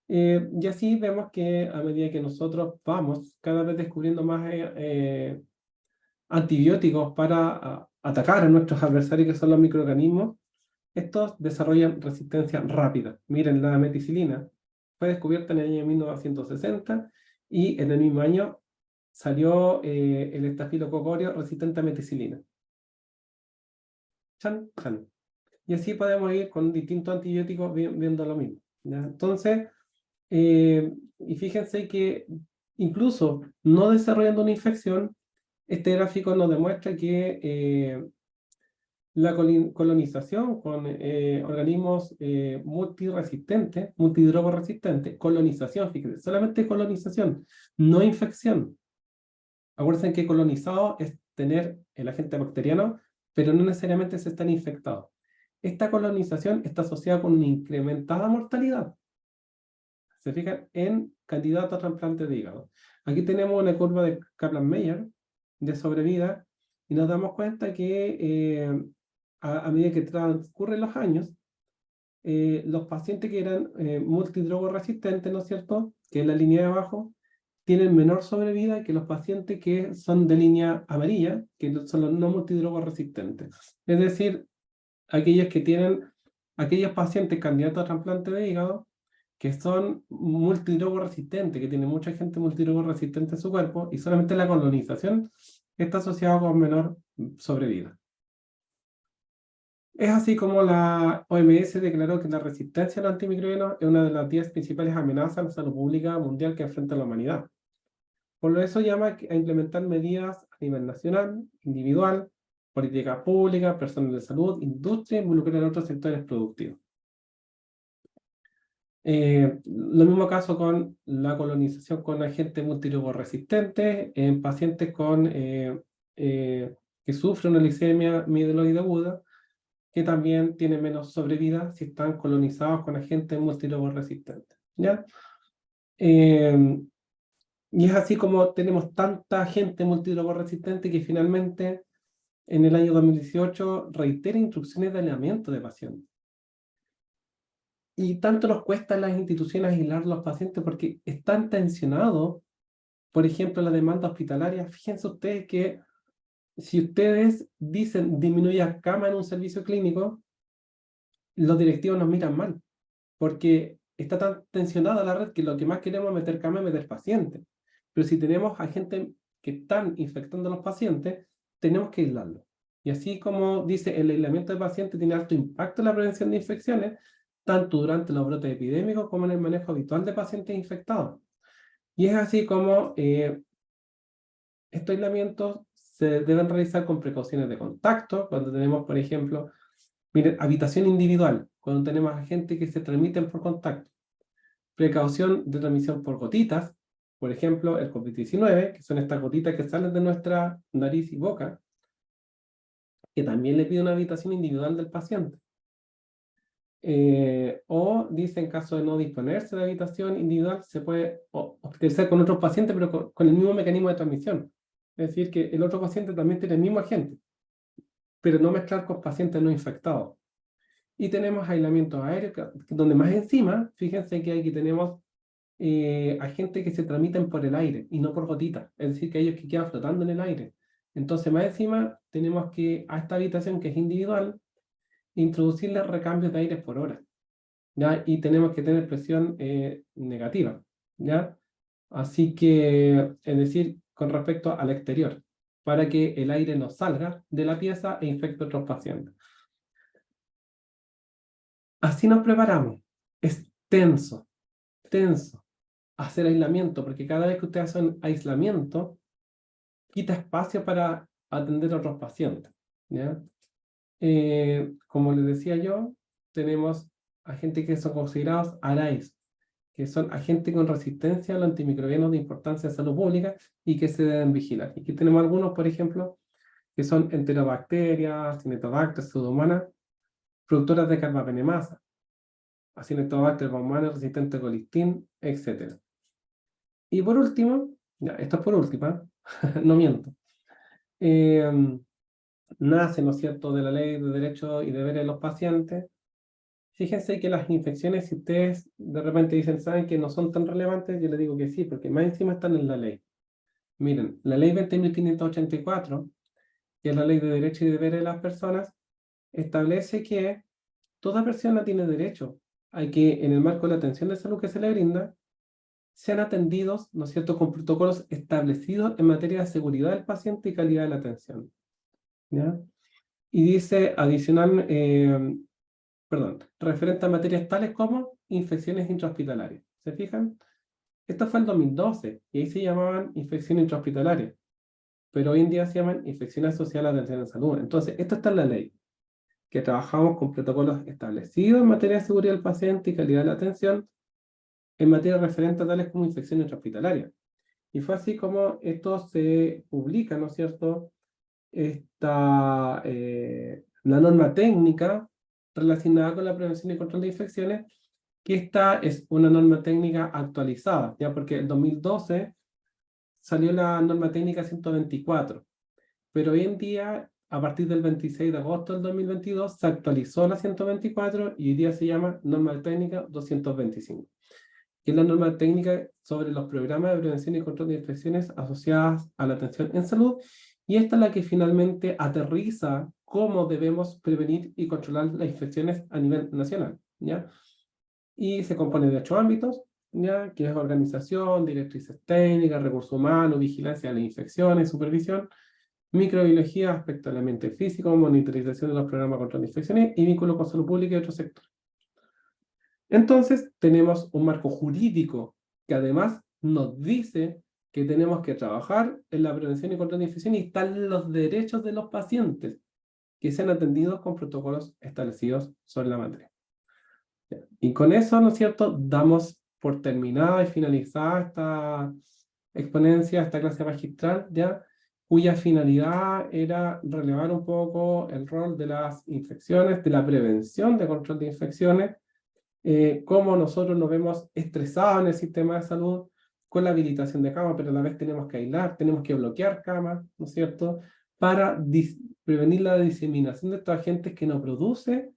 Speaker 4: Y así vemos que a medida que nosotros vamos cada vez descubriendo más antibióticos para atacar a nuestros adversarios, que son los microorganismos, estos desarrollan resistencia rápida. Miren, la meticilina fue descubierta en el año 1960 y en el mismo año salió el estafilococo aureus resistente a meticilina. Chan, chan. Y así podemos ir con distintos antibióticos viendo lo mismo, ¿ya? Entonces, y fíjense que incluso no desarrollando una infección, este gráfico nos demuestra que la colonización con organismos multiresistentes, multidrogoresistentes, colonización, fíjense, solamente colonización, no infección. Acuérdense que colonizado es tener el agente bacteriano, pero no necesariamente se están infectados. Esta colonización está asociada con una incrementada mortalidad. Se fijan en candidatos a trasplante de hígado. Aquí tenemos una curva de Kaplan-Meier de sobrevida y nos damos cuenta que a medida que transcurren los años, los pacientes que eran multidrogoresistentes, ¿no es cierto?, que es la línea de abajo, tienen menor sobrevida que los pacientes que son de línea amarilla, que son los no multidrogoresistentes. Es decir, aquellos pacientes candidatos a trasplante de hígado que son multidrogoresistentes, que tienen mucha gente multidrogoresistente en su cuerpo, y solamente la colonización está asociada con menor sobrevida. Es así como la OMS declaró que la resistencia a los antimicrobianos es una de las 10 principales amenazas a la salud pública mundial que enfrenta la humanidad. Por eso llama a implementar medidas a nivel nacional, individual, política pública, personal de salud, industria, involucrar en otros sectores productivos. Lo mismo caso con la colonización con agentes multidrogoresistentes en pacientes que sufren una leucemia mieloide aguda, que también tienen menos sobrevida si están colonizados con agentes multidrogoresistentes, ¿ya? Y es así como tenemos tanta gente multidrogoresistente que finalmente en el año 2018 reitera instrucciones de aislamiento de pacientes. Y tanto nos cuesta a las instituciones aislar a los pacientes porque están tensionados, por ejemplo, la demanda hospitalaria. Fíjense ustedes que si ustedes dicen disminuya cama en un servicio clínico, los directivos nos miran mal, porque está tan tensionada la red que lo que más queremos es meter cama y meter pacientes. Pero si tenemos a gente que están infectando a los pacientes, tenemos que aislarlos. Y así como dice, el aislamiento de pacientes tiene alto impacto en la prevención de infecciones, tanto durante los brotes epidémicos como en el manejo habitual de pacientes infectados. Y es así como estos aislamientos se deben realizar con precauciones de contacto, cuando tenemos, por ejemplo, miren, habitación individual, cuando tenemos a gente que se transmiten por contacto. Precaución de transmisión por gotitas, por ejemplo, el COVID-19, que son estas gotitas que salen de nuestra nariz y boca, que también le pide una habitación individual del paciente. O dice, en caso de no disponerse de habitación individual, se puede hospitalizar con otros pacientes, pero con el mismo mecanismo de transmisión. Es decir, que el otro paciente también tiene el mismo agente, pero no mezclar con pacientes no infectados. Y tenemos aislamiento aéreo, donde más encima, fíjense que aquí tenemos agentes que se transmiten por el aire y no por gotitas, es decir, que ellos que quedan flotando en el aire. Entonces, más encima, tenemos que a esta habitación que es individual, introducirle recambios de aire por hora, ¿ya? Y tenemos que tener presión negativa, ¿ya? Así que, es decir, con respecto al exterior, para que el aire no salga de la pieza e infecte a otros pacientes. Así nos preparamos. Es tenso, tenso hacer aislamiento, porque cada vez que usted hace un aislamiento, quita espacio para atender a otros pacientes, ¿ya? Como les decía yo, tenemos agentes que son considerados ARAIS, que son agentes con resistencia a los antimicrobianos de importancia de salud pública y que se deben vigilar. Y aquí tenemos algunos, por ejemplo, que son enterobacterias, Cinetobacter, pseudomonas, productoras de carbapenemasa, Acinetobacter baumannii resistente a colistin, etc. Y por último, ya, esto es por última, no miento, nace, ¿no es cierto?, de la ley de derechos y deberes de los pacientes. Fíjense que las infecciones, si ustedes de repente dicen, ¿saben que no son tan relevantes? Yo les digo que sí, porque más encima están en la ley. Miren, la ley 20.584, que es la ley de derechos y deberes de las personas, establece que toda persona tiene derecho a que, en el marco de la atención de salud que se le brinda, sean atendidos, ¿no es cierto?, con protocolos establecidos en materia de seguridad del paciente y calidad de la atención, ¿ya? Y dice adicional, referente a materias tales como infecciones intrahospitalarias. ¿Se fijan? Esto fue el 2012, y ahí se llamaban infecciones intrahospitalarias, pero hoy en día se llaman infecciones asociadas a la atención en salud. Entonces, esto está en la ley, que trabajamos con protocolos establecidos en materia de seguridad del paciente y calidad de la atención, en materia referente a tales como infecciones intrahospitalarias. Y fue así como esto se publica, ¿no es cierto?, la norma técnica relacionada con la prevención y control de infecciones, que esta es una norma técnica actualizada, ya porque en 2012 salió la norma técnica 124, pero hoy en día, a partir del 26 de agosto del 2022, se actualizó la 124 y hoy día se llama norma técnica 225, que es la norma técnica sobre los programas de prevención y control de infecciones asociadas a la atención en salud, y esta es la que finalmente aterriza cómo debemos prevenir y controlar las infecciones a nivel nacional, ¿ya? Y se compone de 8 ámbitos, ¿ya?, que es organización, directrices técnicas, recursos humanos, vigilancia de las infecciones, supervisión, microbiología, aspecto del ambiente físico, monitorización de los programas de control de infecciones y vínculo con salud pública y otros sectores. Entonces, tenemos un marco jurídico que además nos dice que tenemos que trabajar en la prevención y control de infecciones y están los derechos de los pacientes que sean atendidos con protocolos establecidos sobre la materia. Y con eso, ¿no es cierto?, damos por terminada y finalizada esta exponencia, esta clase magistral, ¿ya?, cuya finalidad era relevar un poco el rol de las infecciones, de la prevención de control de infecciones, cómo nosotros nos vemos estresados en el sistema de salud con la habilitación de camas, pero a la vez tenemos que aislar, tenemos que bloquear camas, ¿no es cierto?, para prevenir la diseminación de estos agentes que nos produce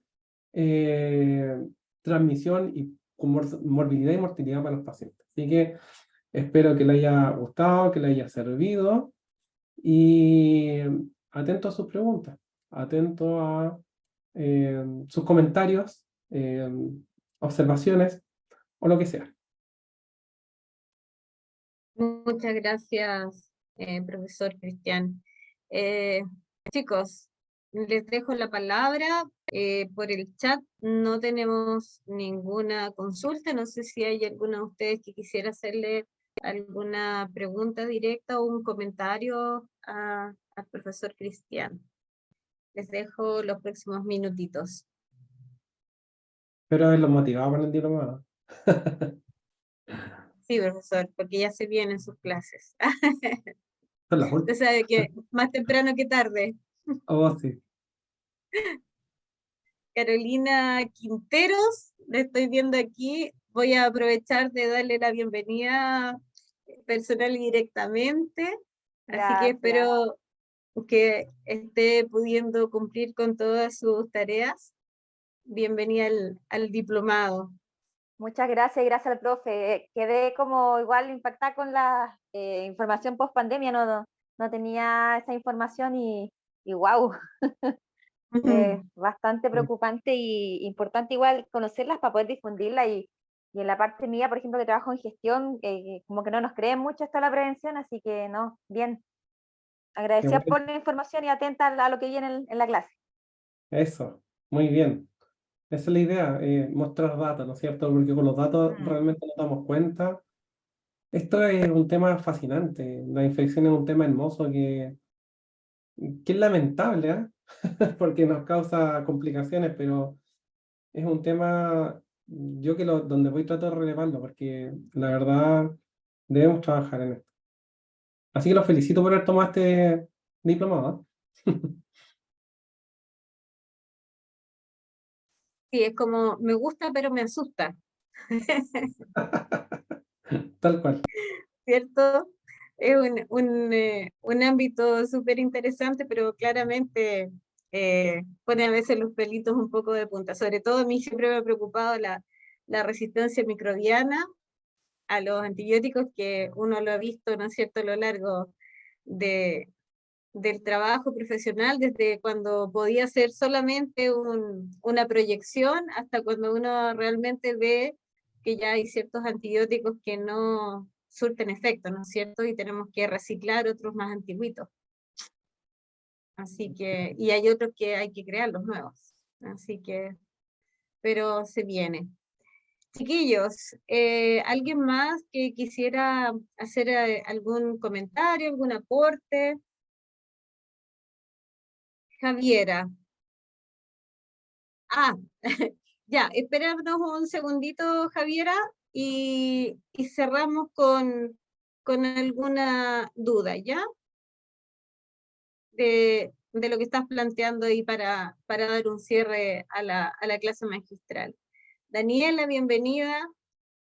Speaker 4: transmisión y con morbilidad y mortalidad para los pacientes. Así que espero que les haya gustado, que les haya servido, y atento a sus preguntas, atento a sus comentarios, observaciones, o lo que sea.
Speaker 3: Muchas gracias, profesor Cristian. Chicos, les dejo la palabra. Por el chat no tenemos ninguna consulta. No sé si hay alguno de ustedes que quisiera hacerle alguna pregunta directa o un comentario al profesor Cristian. Les dejo los próximos minutitos.
Speaker 4: Espero haberlos motivado para el diplomado.
Speaker 3: Sí, profesor, porque ya se vienen sus clases.
Speaker 4: Son las
Speaker 3: Usted
Speaker 4: últimas.
Speaker 3: sabe que más temprano que tarde.
Speaker 4: Oh, sí.
Speaker 3: Carolina Quinteros, la estoy viendo aquí. Voy a aprovechar de darle la bienvenida personal y directamente. Así que
Speaker 5: Gracias.
Speaker 3: espero que esté pudiendo cumplir con todas sus tareas. Bienvenida al diplomado.
Speaker 5: Muchas gracias y gracias al profe. Quedé como igual impactada con la información post pandemia, no tenía esa información y wow, bastante preocupante y importante igual conocerlas para poder difundirla y en la parte mía, por ejemplo, que trabajo en gestión, como que no nos creen mucho esto de la prevención, así que no, bien.
Speaker 4: Qué
Speaker 5: Agradecida
Speaker 4: bueno.
Speaker 5: por la información y atenta a lo que viene en la clase.
Speaker 4: Eso, muy bien. Esa es la idea, mostrar datos, ¿no es cierto? Porque con los datos realmente nos damos cuenta. Esto es un tema fascinante. La infección es un tema hermoso que es lamentable, ¿eh? Porque nos causa complicaciones, pero es un tema, yo donde voy trato de relevarlo, porque la verdad debemos trabajar en esto. Así que los felicito por haber tomado este diplomado.
Speaker 3: Sí, es como, me gusta, pero me asusta,
Speaker 4: Tal cual.
Speaker 3: ¿cierto? Es un ámbito súper interesante, pero claramente pone a veces los pelitos un poco de punta. Sobre todo a mí siempre me ha preocupado la resistencia microbiana a los antibióticos, que uno lo ha visto, ¿no es cierto?, a lo largo de, del trabajo profesional, desde cuando podía ser solamente una proyección hasta cuando uno realmente ve que ya hay ciertos antibióticos que no surten efecto, ¿no es cierto? Y tenemos que reciclar otros más antiguitos. Así que, y hay otros que hay que crear los nuevos. Así que, pero se viene. Chiquillos, ¿alguien más que quisiera hacer algún comentario, algún aporte? Javiera. Ah, ya, esperarnos un segundito, Javiera, y cerramos con alguna duda, ¿ya? De lo que estás planteando ahí para dar un cierre a la clase magistral. Daniela, bienvenida,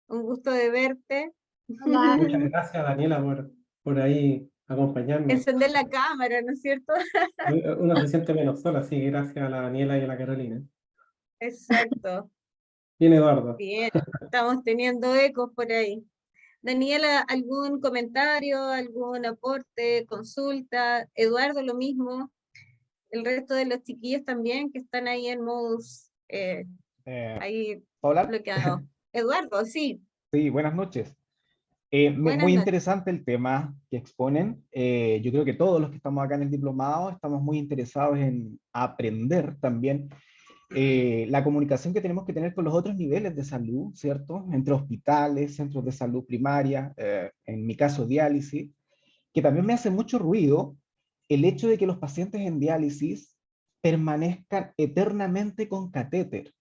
Speaker 3: un gusto de verte.
Speaker 2: Hola.
Speaker 4: Muchas gracias, Daniela, por ahí acompañarnos.
Speaker 3: Encender la cámara, ¿no es cierto?
Speaker 4: Uno se siente menos sola, sí, gracias a la Daniela y a la Carolina.
Speaker 3: Exacto,
Speaker 4: Bien, Eduardo.
Speaker 3: bien, estamos teniendo ecos por ahí. Daniela, ¿algún comentario, algún aporte, consulta? Eduardo, lo mismo. El resto de los chiquillos también que están ahí en modus ahí
Speaker 6: Hola,
Speaker 3: bloqueados. Eduardo, sí,
Speaker 6: sí, buenas noches.
Speaker 3: buenas
Speaker 6: Muy
Speaker 3: noches.
Speaker 6: interesante el tema que exponen. Yo creo que todos los que estamos acá en el diplomado estamos muy interesados en aprender también la comunicación que tenemos que tener con los otros niveles de salud, ¿cierto? Entre hospitales, centros de salud primaria, en mi caso diálisis, que también me hace mucho ruido el hecho de que los pacientes en diálisis permanezcan eternamente con catéter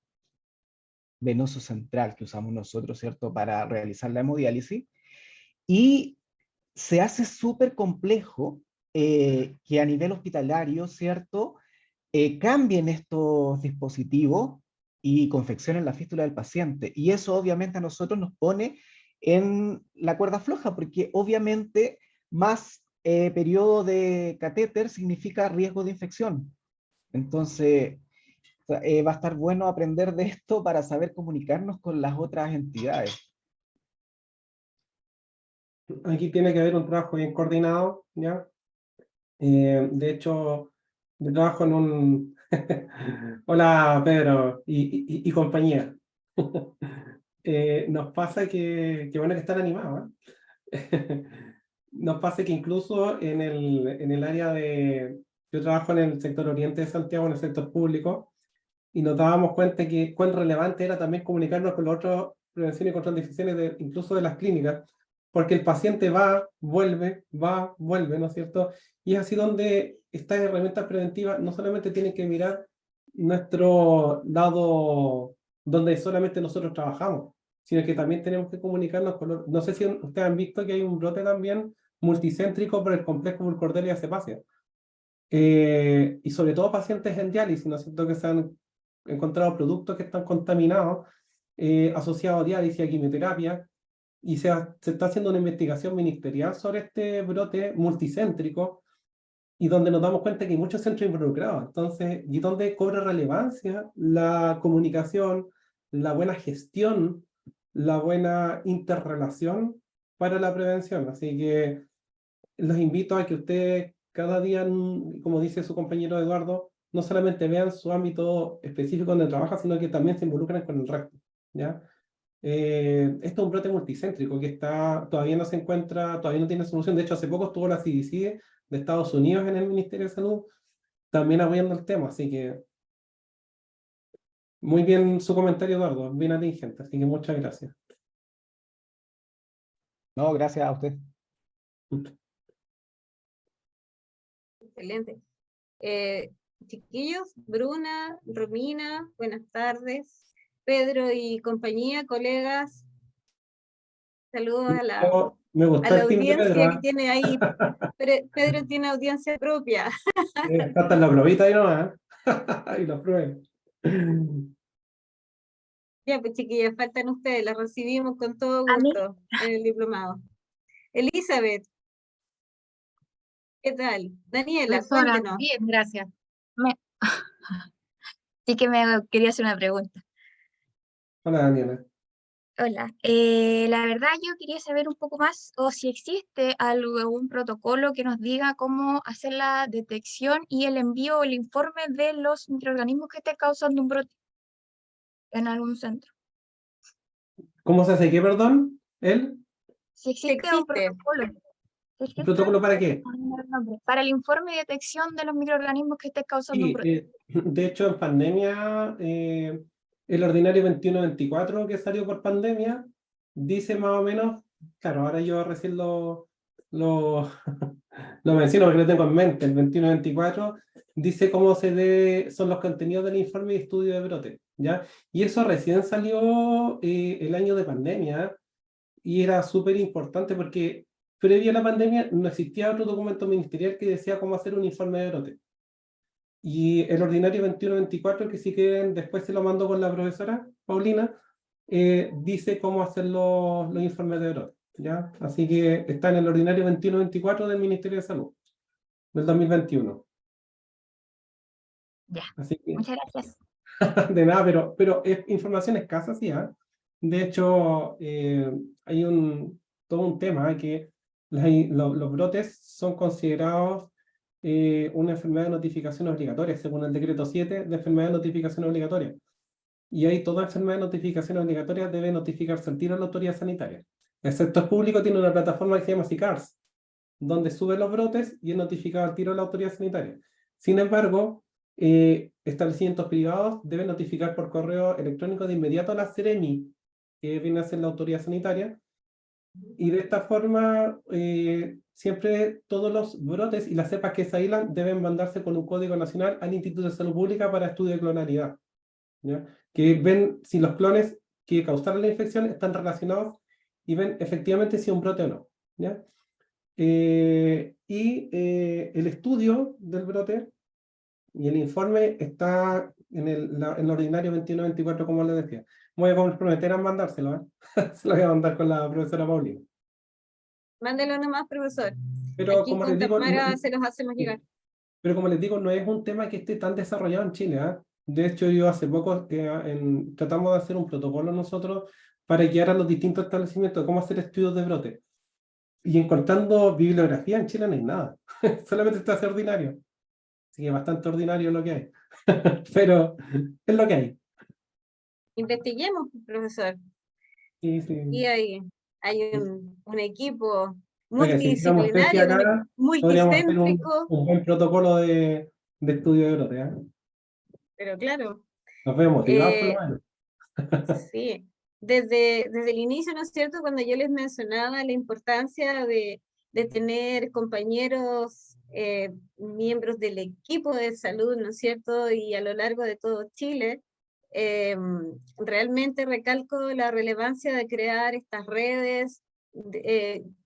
Speaker 6: venoso central que usamos nosotros, ¿cierto?, para realizar la hemodiálisis, y se hace súper complejo que a nivel hospitalario, ¿cierto?, cambien estos dispositivos y confeccionen la fístula del paciente. Y eso obviamente a nosotros nos pone en la cuerda floja, porque obviamente más periodo de catéter significa riesgo de infección. Entonces, va a estar bueno aprender de esto para saber comunicarnos con las otras entidades.
Speaker 4: Aquí tiene que haber un trabajo bien coordinado, ¿ya? De hecho, yo trabajo en un... Hola, Pedro y compañía. nos pasa que bueno que están animados, ¿eh? Nos pasa que incluso en el área de... Yo trabajo en el sector oriente de Santiago, en el sector público, y nos dábamos cuenta que cuán relevante era también comunicarnos con los otros prevención y control de infecciones, incluso de las clínicas, porque el paciente va, vuelve, ¿no es cierto? Y es así donde estas herramientas preventivas no solamente tienen que mirar nuestro lado donde solamente nosotros trabajamos, sino que también tenemos que comunicarnos con los... No sé si ustedes han visto que hay un brote también multicéntrico por el complejo Burkholderia cepacia. Y sobre todo pacientes en diálisis, ¿no es cierto?, que se han encontrado productos que están contaminados, asociados a diálisis, a quimioterapia, y se está haciendo una investigación ministerial sobre este brote multicéntrico, y donde nos damos cuenta que hay muchos centros involucrados. Entonces, y donde cobra relevancia la comunicación, la buena gestión, la buena interrelación para la prevención. Así que los invito a que ustedes cada día, como dice su compañero Eduardo, no solamente vean su ámbito específico donde trabaja, sino que también se involucren con el resto, ¿ya? Esto es un brote multicéntrico que todavía no se encuentra, todavía no tiene solución. De hecho, hace poco estuvo la CDC de Estados Unidos en el Ministerio de Salud también apoyando el tema, así que muy bien su comentario, Eduardo, bien atingente, así que muchas gracias.
Speaker 6: No, gracias a usted.
Speaker 3: Excelente. Chiquillos, Bruna, Romina, buenas tardes. Pedro y compañía, colegas, saludos
Speaker 4: Me
Speaker 3: a
Speaker 4: gustó
Speaker 3: la
Speaker 4: el team de
Speaker 3: audiencia
Speaker 4: Pedro,
Speaker 3: que tiene ahí. Pedro tiene audiencia propia.
Speaker 4: Hasta la probita ahí nomás, y lo prueben.
Speaker 3: Ya, pues chiquillas, faltan ustedes, las recibimos con todo
Speaker 5: ¿A mí?
Speaker 3: gusto en el diplomado. Elizabeth, ¿qué tal? Daniela,
Speaker 7: Profesora,
Speaker 3: cuéntenos.
Speaker 7: bien, gracias. Me- Sí que me quería hacer una pregunta.
Speaker 4: Hola, Daniela.
Speaker 7: Hola, la verdad yo quería saber un poco más o si existe algún protocolo que nos diga cómo hacer la detección y el envío o el informe de los microorganismos que estén causando un brote en algún centro.
Speaker 4: ¿Cómo se hace qué, perdón? ¿El
Speaker 7: Si existe un
Speaker 3: existe.
Speaker 7: protocolo, si existe,
Speaker 4: protocolo para qué?
Speaker 7: no me acuerdo el nombre, para el informe y detección de los microorganismos que estén causando un
Speaker 4: Sí,
Speaker 7: brote.
Speaker 4: de hecho en pandemia, el ordinario 21-24 que salió por pandemia, dice más o menos, claro, ahora yo recién lo, lo menciono porque lo tengo en mente, el 21-24 dice cómo son los contenidos del informe de estudio de brote, ¿ya? Y eso recién salió el año de pandemia, y era súper importante porque previo a la pandemia no existía otro documento ministerial que decía cómo hacer un informe de brote. Y el ordinario 21-24, que si quieren, después se lo mando con la profesora Paulina, dice cómo hacer los informes de brote, ¿ya? Así que está en el ordinario 21-24 del Ministerio de Salud, del 2021.
Speaker 7: Ya,
Speaker 4: Así que,
Speaker 7: muchas gracias.
Speaker 4: de nada, pero es información escasa, sí, ¿ah? De hecho, hay todo un tema que los brotes son considerados una enfermedad de notificación obligatoria, según el decreto 7 de enfermedad de notificación obligatoria. Y ahí toda enfermedad de notificación obligatoria debe notificarse al tiro a la autoridad sanitaria. El sector público tiene una plataforma que se llama SICARS, donde sube los brotes y es notificado al tiro a la autoridad sanitaria. Sin embargo, establecimientos privados deben notificar por correo electrónico de inmediato a la Seremi, que viene a ser la autoridad sanitaria, y de esta forma siempre todos los brotes y las cepas que se aíslan deben mandarse con un código nacional al Instituto de Salud Pública para estudio de clonalidad, ¿ya? Que ven si los clones que causaron la infección están relacionados y ven efectivamente si es un brote o no, ¿ya? El estudio del brote y el informe está en el ordinario 21-24, como les decía. Voy a comprometer a mandárselo, ¿eh? Se lo voy a mandar con la profesora Paulina.
Speaker 3: Mándelo nomás, profesor.
Speaker 4: Pero
Speaker 3: Aquí
Speaker 4: como
Speaker 3: con
Speaker 4: les digo,
Speaker 3: Tamara se los hacemos llegar.
Speaker 4: pero como les digo, no es un tema que esté tan desarrollado en Chile, ¿eh? De hecho, yo hace poco tratamos de hacer un protocolo nosotros para guiar a los distintos establecimientos de cómo hacer estudios de brote. Y encontrando bibliografía en Chile no hay nada. Solamente está ese ordinario. Así que bastante ordinario lo que hay. Pero es lo que hay.
Speaker 3: Investiguemos, profesor.
Speaker 4: Sí, sí.
Speaker 3: Y hay un equipo
Speaker 4: Oiga, si hiciéramos tesis
Speaker 3: multidisciplinario,
Speaker 4: acá, podríamos hacer
Speaker 3: multicéntrico,
Speaker 4: un buen protocolo de estudio de brote, ¿eh?
Speaker 3: pero claro,
Speaker 4: Nos vemos motivados por lo
Speaker 3: eh,
Speaker 4: menos.
Speaker 3: sí, desde el inicio, ¿no es cierto? Cuando yo les mencionaba la importancia de tener compañeros, miembros del equipo de salud, ¿no es cierto? Y a lo largo de todo Chile, realmente recalco la relevancia de crear estas redes,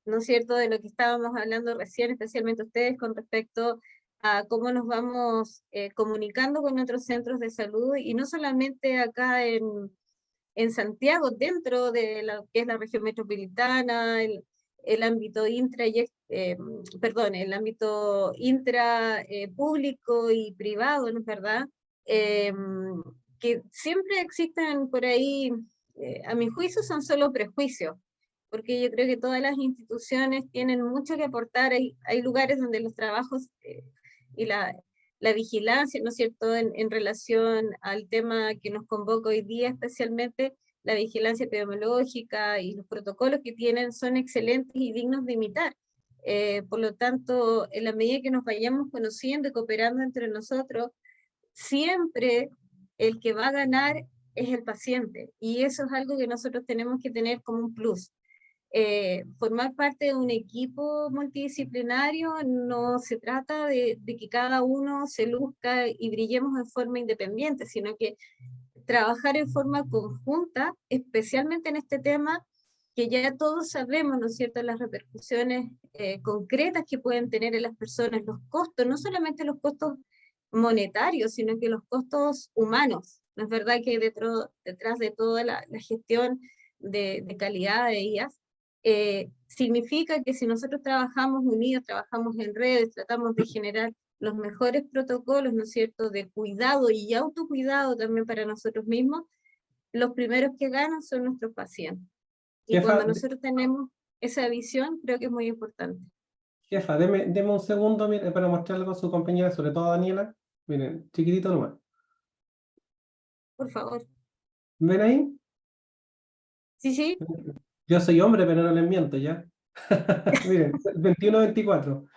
Speaker 3: ¿no es cierto? De lo que estábamos hablando recién, especialmente ustedes, con respecto a cómo nos vamos comunicando con otros centros de salud, y no solamente acá en Santiago, dentro de lo que es la región metropolitana, el ámbito el ámbito intra público y privado, ¿no es verdad? Que siempre existen por ahí, a mi juicio son solo prejuicios, porque yo creo que todas las instituciones tienen mucho que aportar. Hay lugares donde los trabajos y la vigilancia, ¿no es cierto?, en relación al tema que nos convoca hoy día, especialmente la vigilancia epidemiológica y los protocolos que tienen son excelentes y dignos de imitar. Por lo tanto, en la medida que nos vayamos conociendo y cooperando entre nosotros, siempre el que va a ganar es el paciente, y eso es algo que nosotros tenemos que tener como un plus. Formar parte de un equipo multidisciplinario no se trata de que cada uno se luzca y brillemos en forma independiente, sino que trabajar en forma conjunta, especialmente en este tema que ya todos sabemos, ¿no es cierto?, las repercusiones concretas que pueden tener en las personas, los costos, no solamente los costos monetarios, sino que los costos humanos. No es verdad que detrás de toda la gestión de calidad de ellas, significa que si nosotros trabajamos unidos, trabajamos en redes, tratamos de generar los mejores protocolos, ¿no es cierto?, de cuidado y autocuidado también para nosotros mismos, los primeros que ganan son nuestros pacientes. Y
Speaker 4: Jefa,
Speaker 3: cuando nosotros tenemos esa visión, creo que es muy importante.
Speaker 4: jefa, deme un segundo, mire, para mostrarle con su compañera, sobre todo a Daniela. Miren, chiquitito nomás.
Speaker 3: Por favor.
Speaker 4: ¿Ven ahí?
Speaker 3: Sí, sí.
Speaker 4: Yo soy hombre, pero no les miento, ¿ya? Miren, 21-24.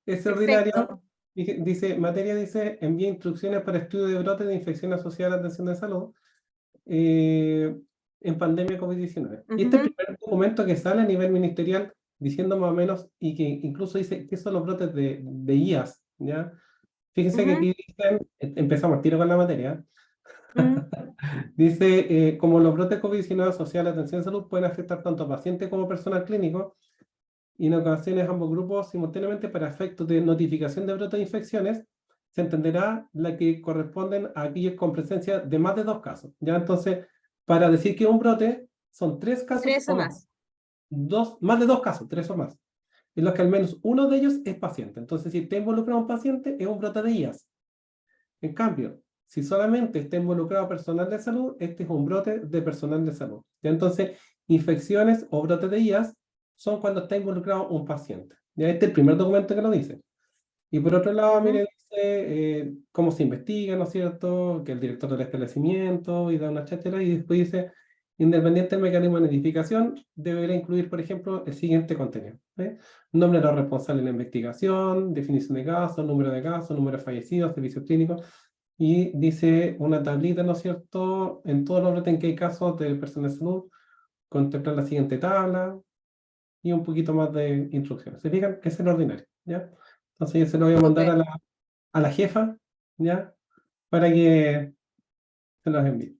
Speaker 4: Es ordinario.
Speaker 3: Perfecto.
Speaker 4: Dice, materia dice, envía instrucciones para estudio de brotes de infección asociada a la atención de salud en pandemia COVID-19. Y este es el primer documento que sale a nivel ministerial diciendo más o menos, y que incluso dice qué son los brotes de IAS, ¿ya? Fíjense que aquí dicen, empezamos al tiro con la materia. Dice, como los brotes COVID-19 asociados a la atención de salud pueden afectar tanto a pacientes como personal clínico, y en ocasiones ambos grupos simultáneamente para efectos de notificación de brotes de infecciones, se entenderá la que corresponden a aquellos con presencia de más de 2 casos. ¿Ya? Entonces, para decir que un brote son 3 casos
Speaker 3: 3
Speaker 4: o
Speaker 3: o
Speaker 4: más.
Speaker 3: más.
Speaker 4: Más de 2 casos, 3 o más. En los que al menos uno de ellos es paciente. Entonces, si está involucrado un paciente, es un brote de IAS. En cambio, si solamente está involucrado personal de salud, este es un brote de personal de salud. ¿Ya? Entonces, infecciones o brotes de IAS son cuando está involucrado un paciente. ¿Ya? Este es el primer documento que lo dice. Y por otro lado, miren, dice cómo se investiga, ¿no es cierto? Que el director del establecimiento y da una etcétera, y después dice, independiente del mecanismo de identificación, deberá incluir, por ejemplo, el siguiente contenido. Nombre de los responsables de la investigación, definición de casos, número de casos, número de fallecidos, servicios clínicos, y dice una tablita, ¿no es cierto? En todos los brotes en que hay casos de personas de salud, contemplar la siguiente tabla, y un poquito más de instrucciones. ¿Se fijan? Es el ordinario, ¿ya? Entonces yo se lo voy a mandar a la jefa, ¿ya? Para que se los envíe.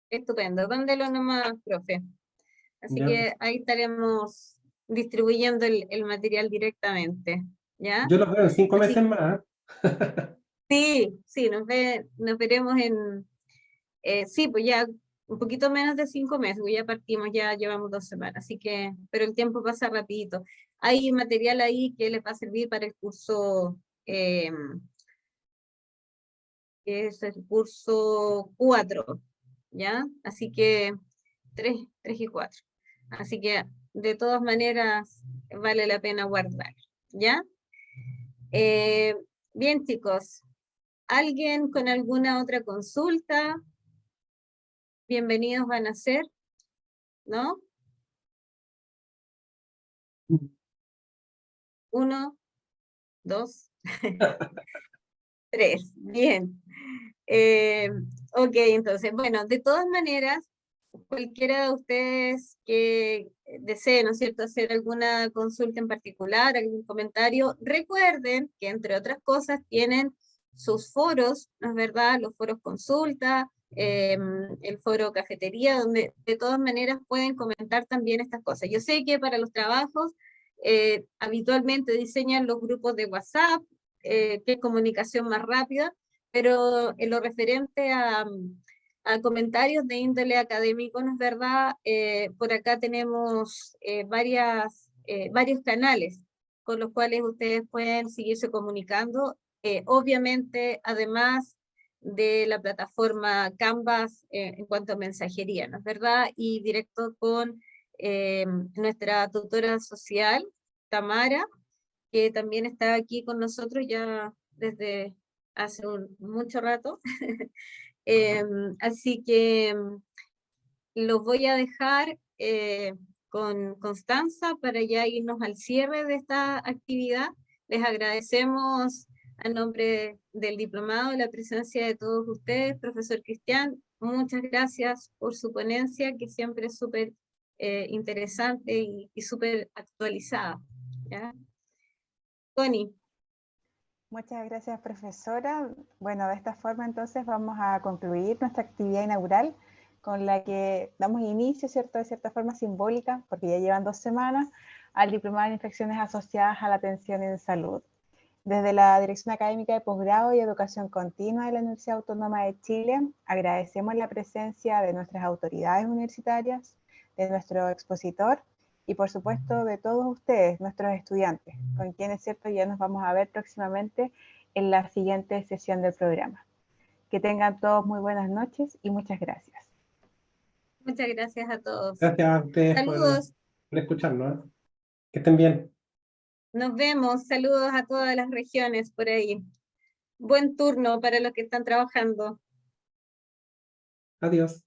Speaker 3: Estupendo. Mándelo nomás, profe. Así
Speaker 4: ¿Ya?
Speaker 3: que ahí estaremos distribuyendo el material directamente. ¿Ya?
Speaker 4: Yo los veo en 5
Speaker 3: Así
Speaker 4: meses más.
Speaker 3: sí, nos veremos sí, pues ya un poquito menos de 5 meses, pues ya partimos, ya llevamos 2 semanas, así que, pero el tiempo pasa rapidito. Hay material ahí que les va a servir para el curso, que es el curso 4, ¿ya? Así que 3 y 4. Así que de todas maneras vale la pena guardar, ¿ya? Bien, chicos, ¿alguien con alguna otra consulta? Bienvenidos van a ser. ¿no? 1, 2, 3, bien. Ok, entonces, bueno, de todas maneras, cualquiera de ustedes que desee, ¿no es cierto?, hacer alguna consulta en particular, algún comentario, recuerden que entre otras cosas tienen sus foros, ¿no es verdad?, los foros consulta, el foro cafetería, donde de todas maneras pueden comentar también estas cosas. Yo sé que para los trabajos habitualmente diseñan los grupos de WhatsApp, que es comunicación más rápida, pero en lo referente a comentarios de índole académico, ¿no es verdad? Por acá tenemos varios canales con los cuales ustedes pueden seguirse comunicando. Obviamente, además de la plataforma Canvas en cuanto a mensajería, ¿no es verdad? Y directo con nuestra tutora social, Tamara, que también está aquí con nosotros ya desde hace mucho rato. Así que los voy a dejar con Constanza para ya irnos al cierre de esta actividad. Les agradecemos a nombre del diplomado la presencia de todos ustedes. Profesor Cristian, muchas gracias por su ponencia, que siempre es súper interesante y súper actualizada. ¿Ya? Connie.
Speaker 1: Muchas gracias, profesora. Bueno, de esta forma entonces vamos a concluir nuestra actividad inaugural con la que damos inicio, ¿cierto?, de cierta forma simbólica, porque ya llevan 2 semanas, al Diplomado en Infecciones Asociadas a la Atención en Salud. Desde la Dirección Académica de Posgrado y Educación Continua de la Universidad Autónoma de Chile, agradecemos la presencia de nuestras autoridades universitarias, de nuestro expositor, y por supuesto de todos ustedes, nuestros estudiantes, con quienes, cierto, ya nos vamos a ver próximamente en la siguiente sesión del programa. Que tengan todos muy buenas noches y muchas gracias.
Speaker 3: Muchas gracias a todos.
Speaker 4: Gracias a ustedes
Speaker 3: Saludos.
Speaker 4: por escucharnos. Que estén bien.
Speaker 3: Nos vemos. Saludos a todas las regiones por ahí. Buen turno para los que están trabajando.
Speaker 4: Adiós.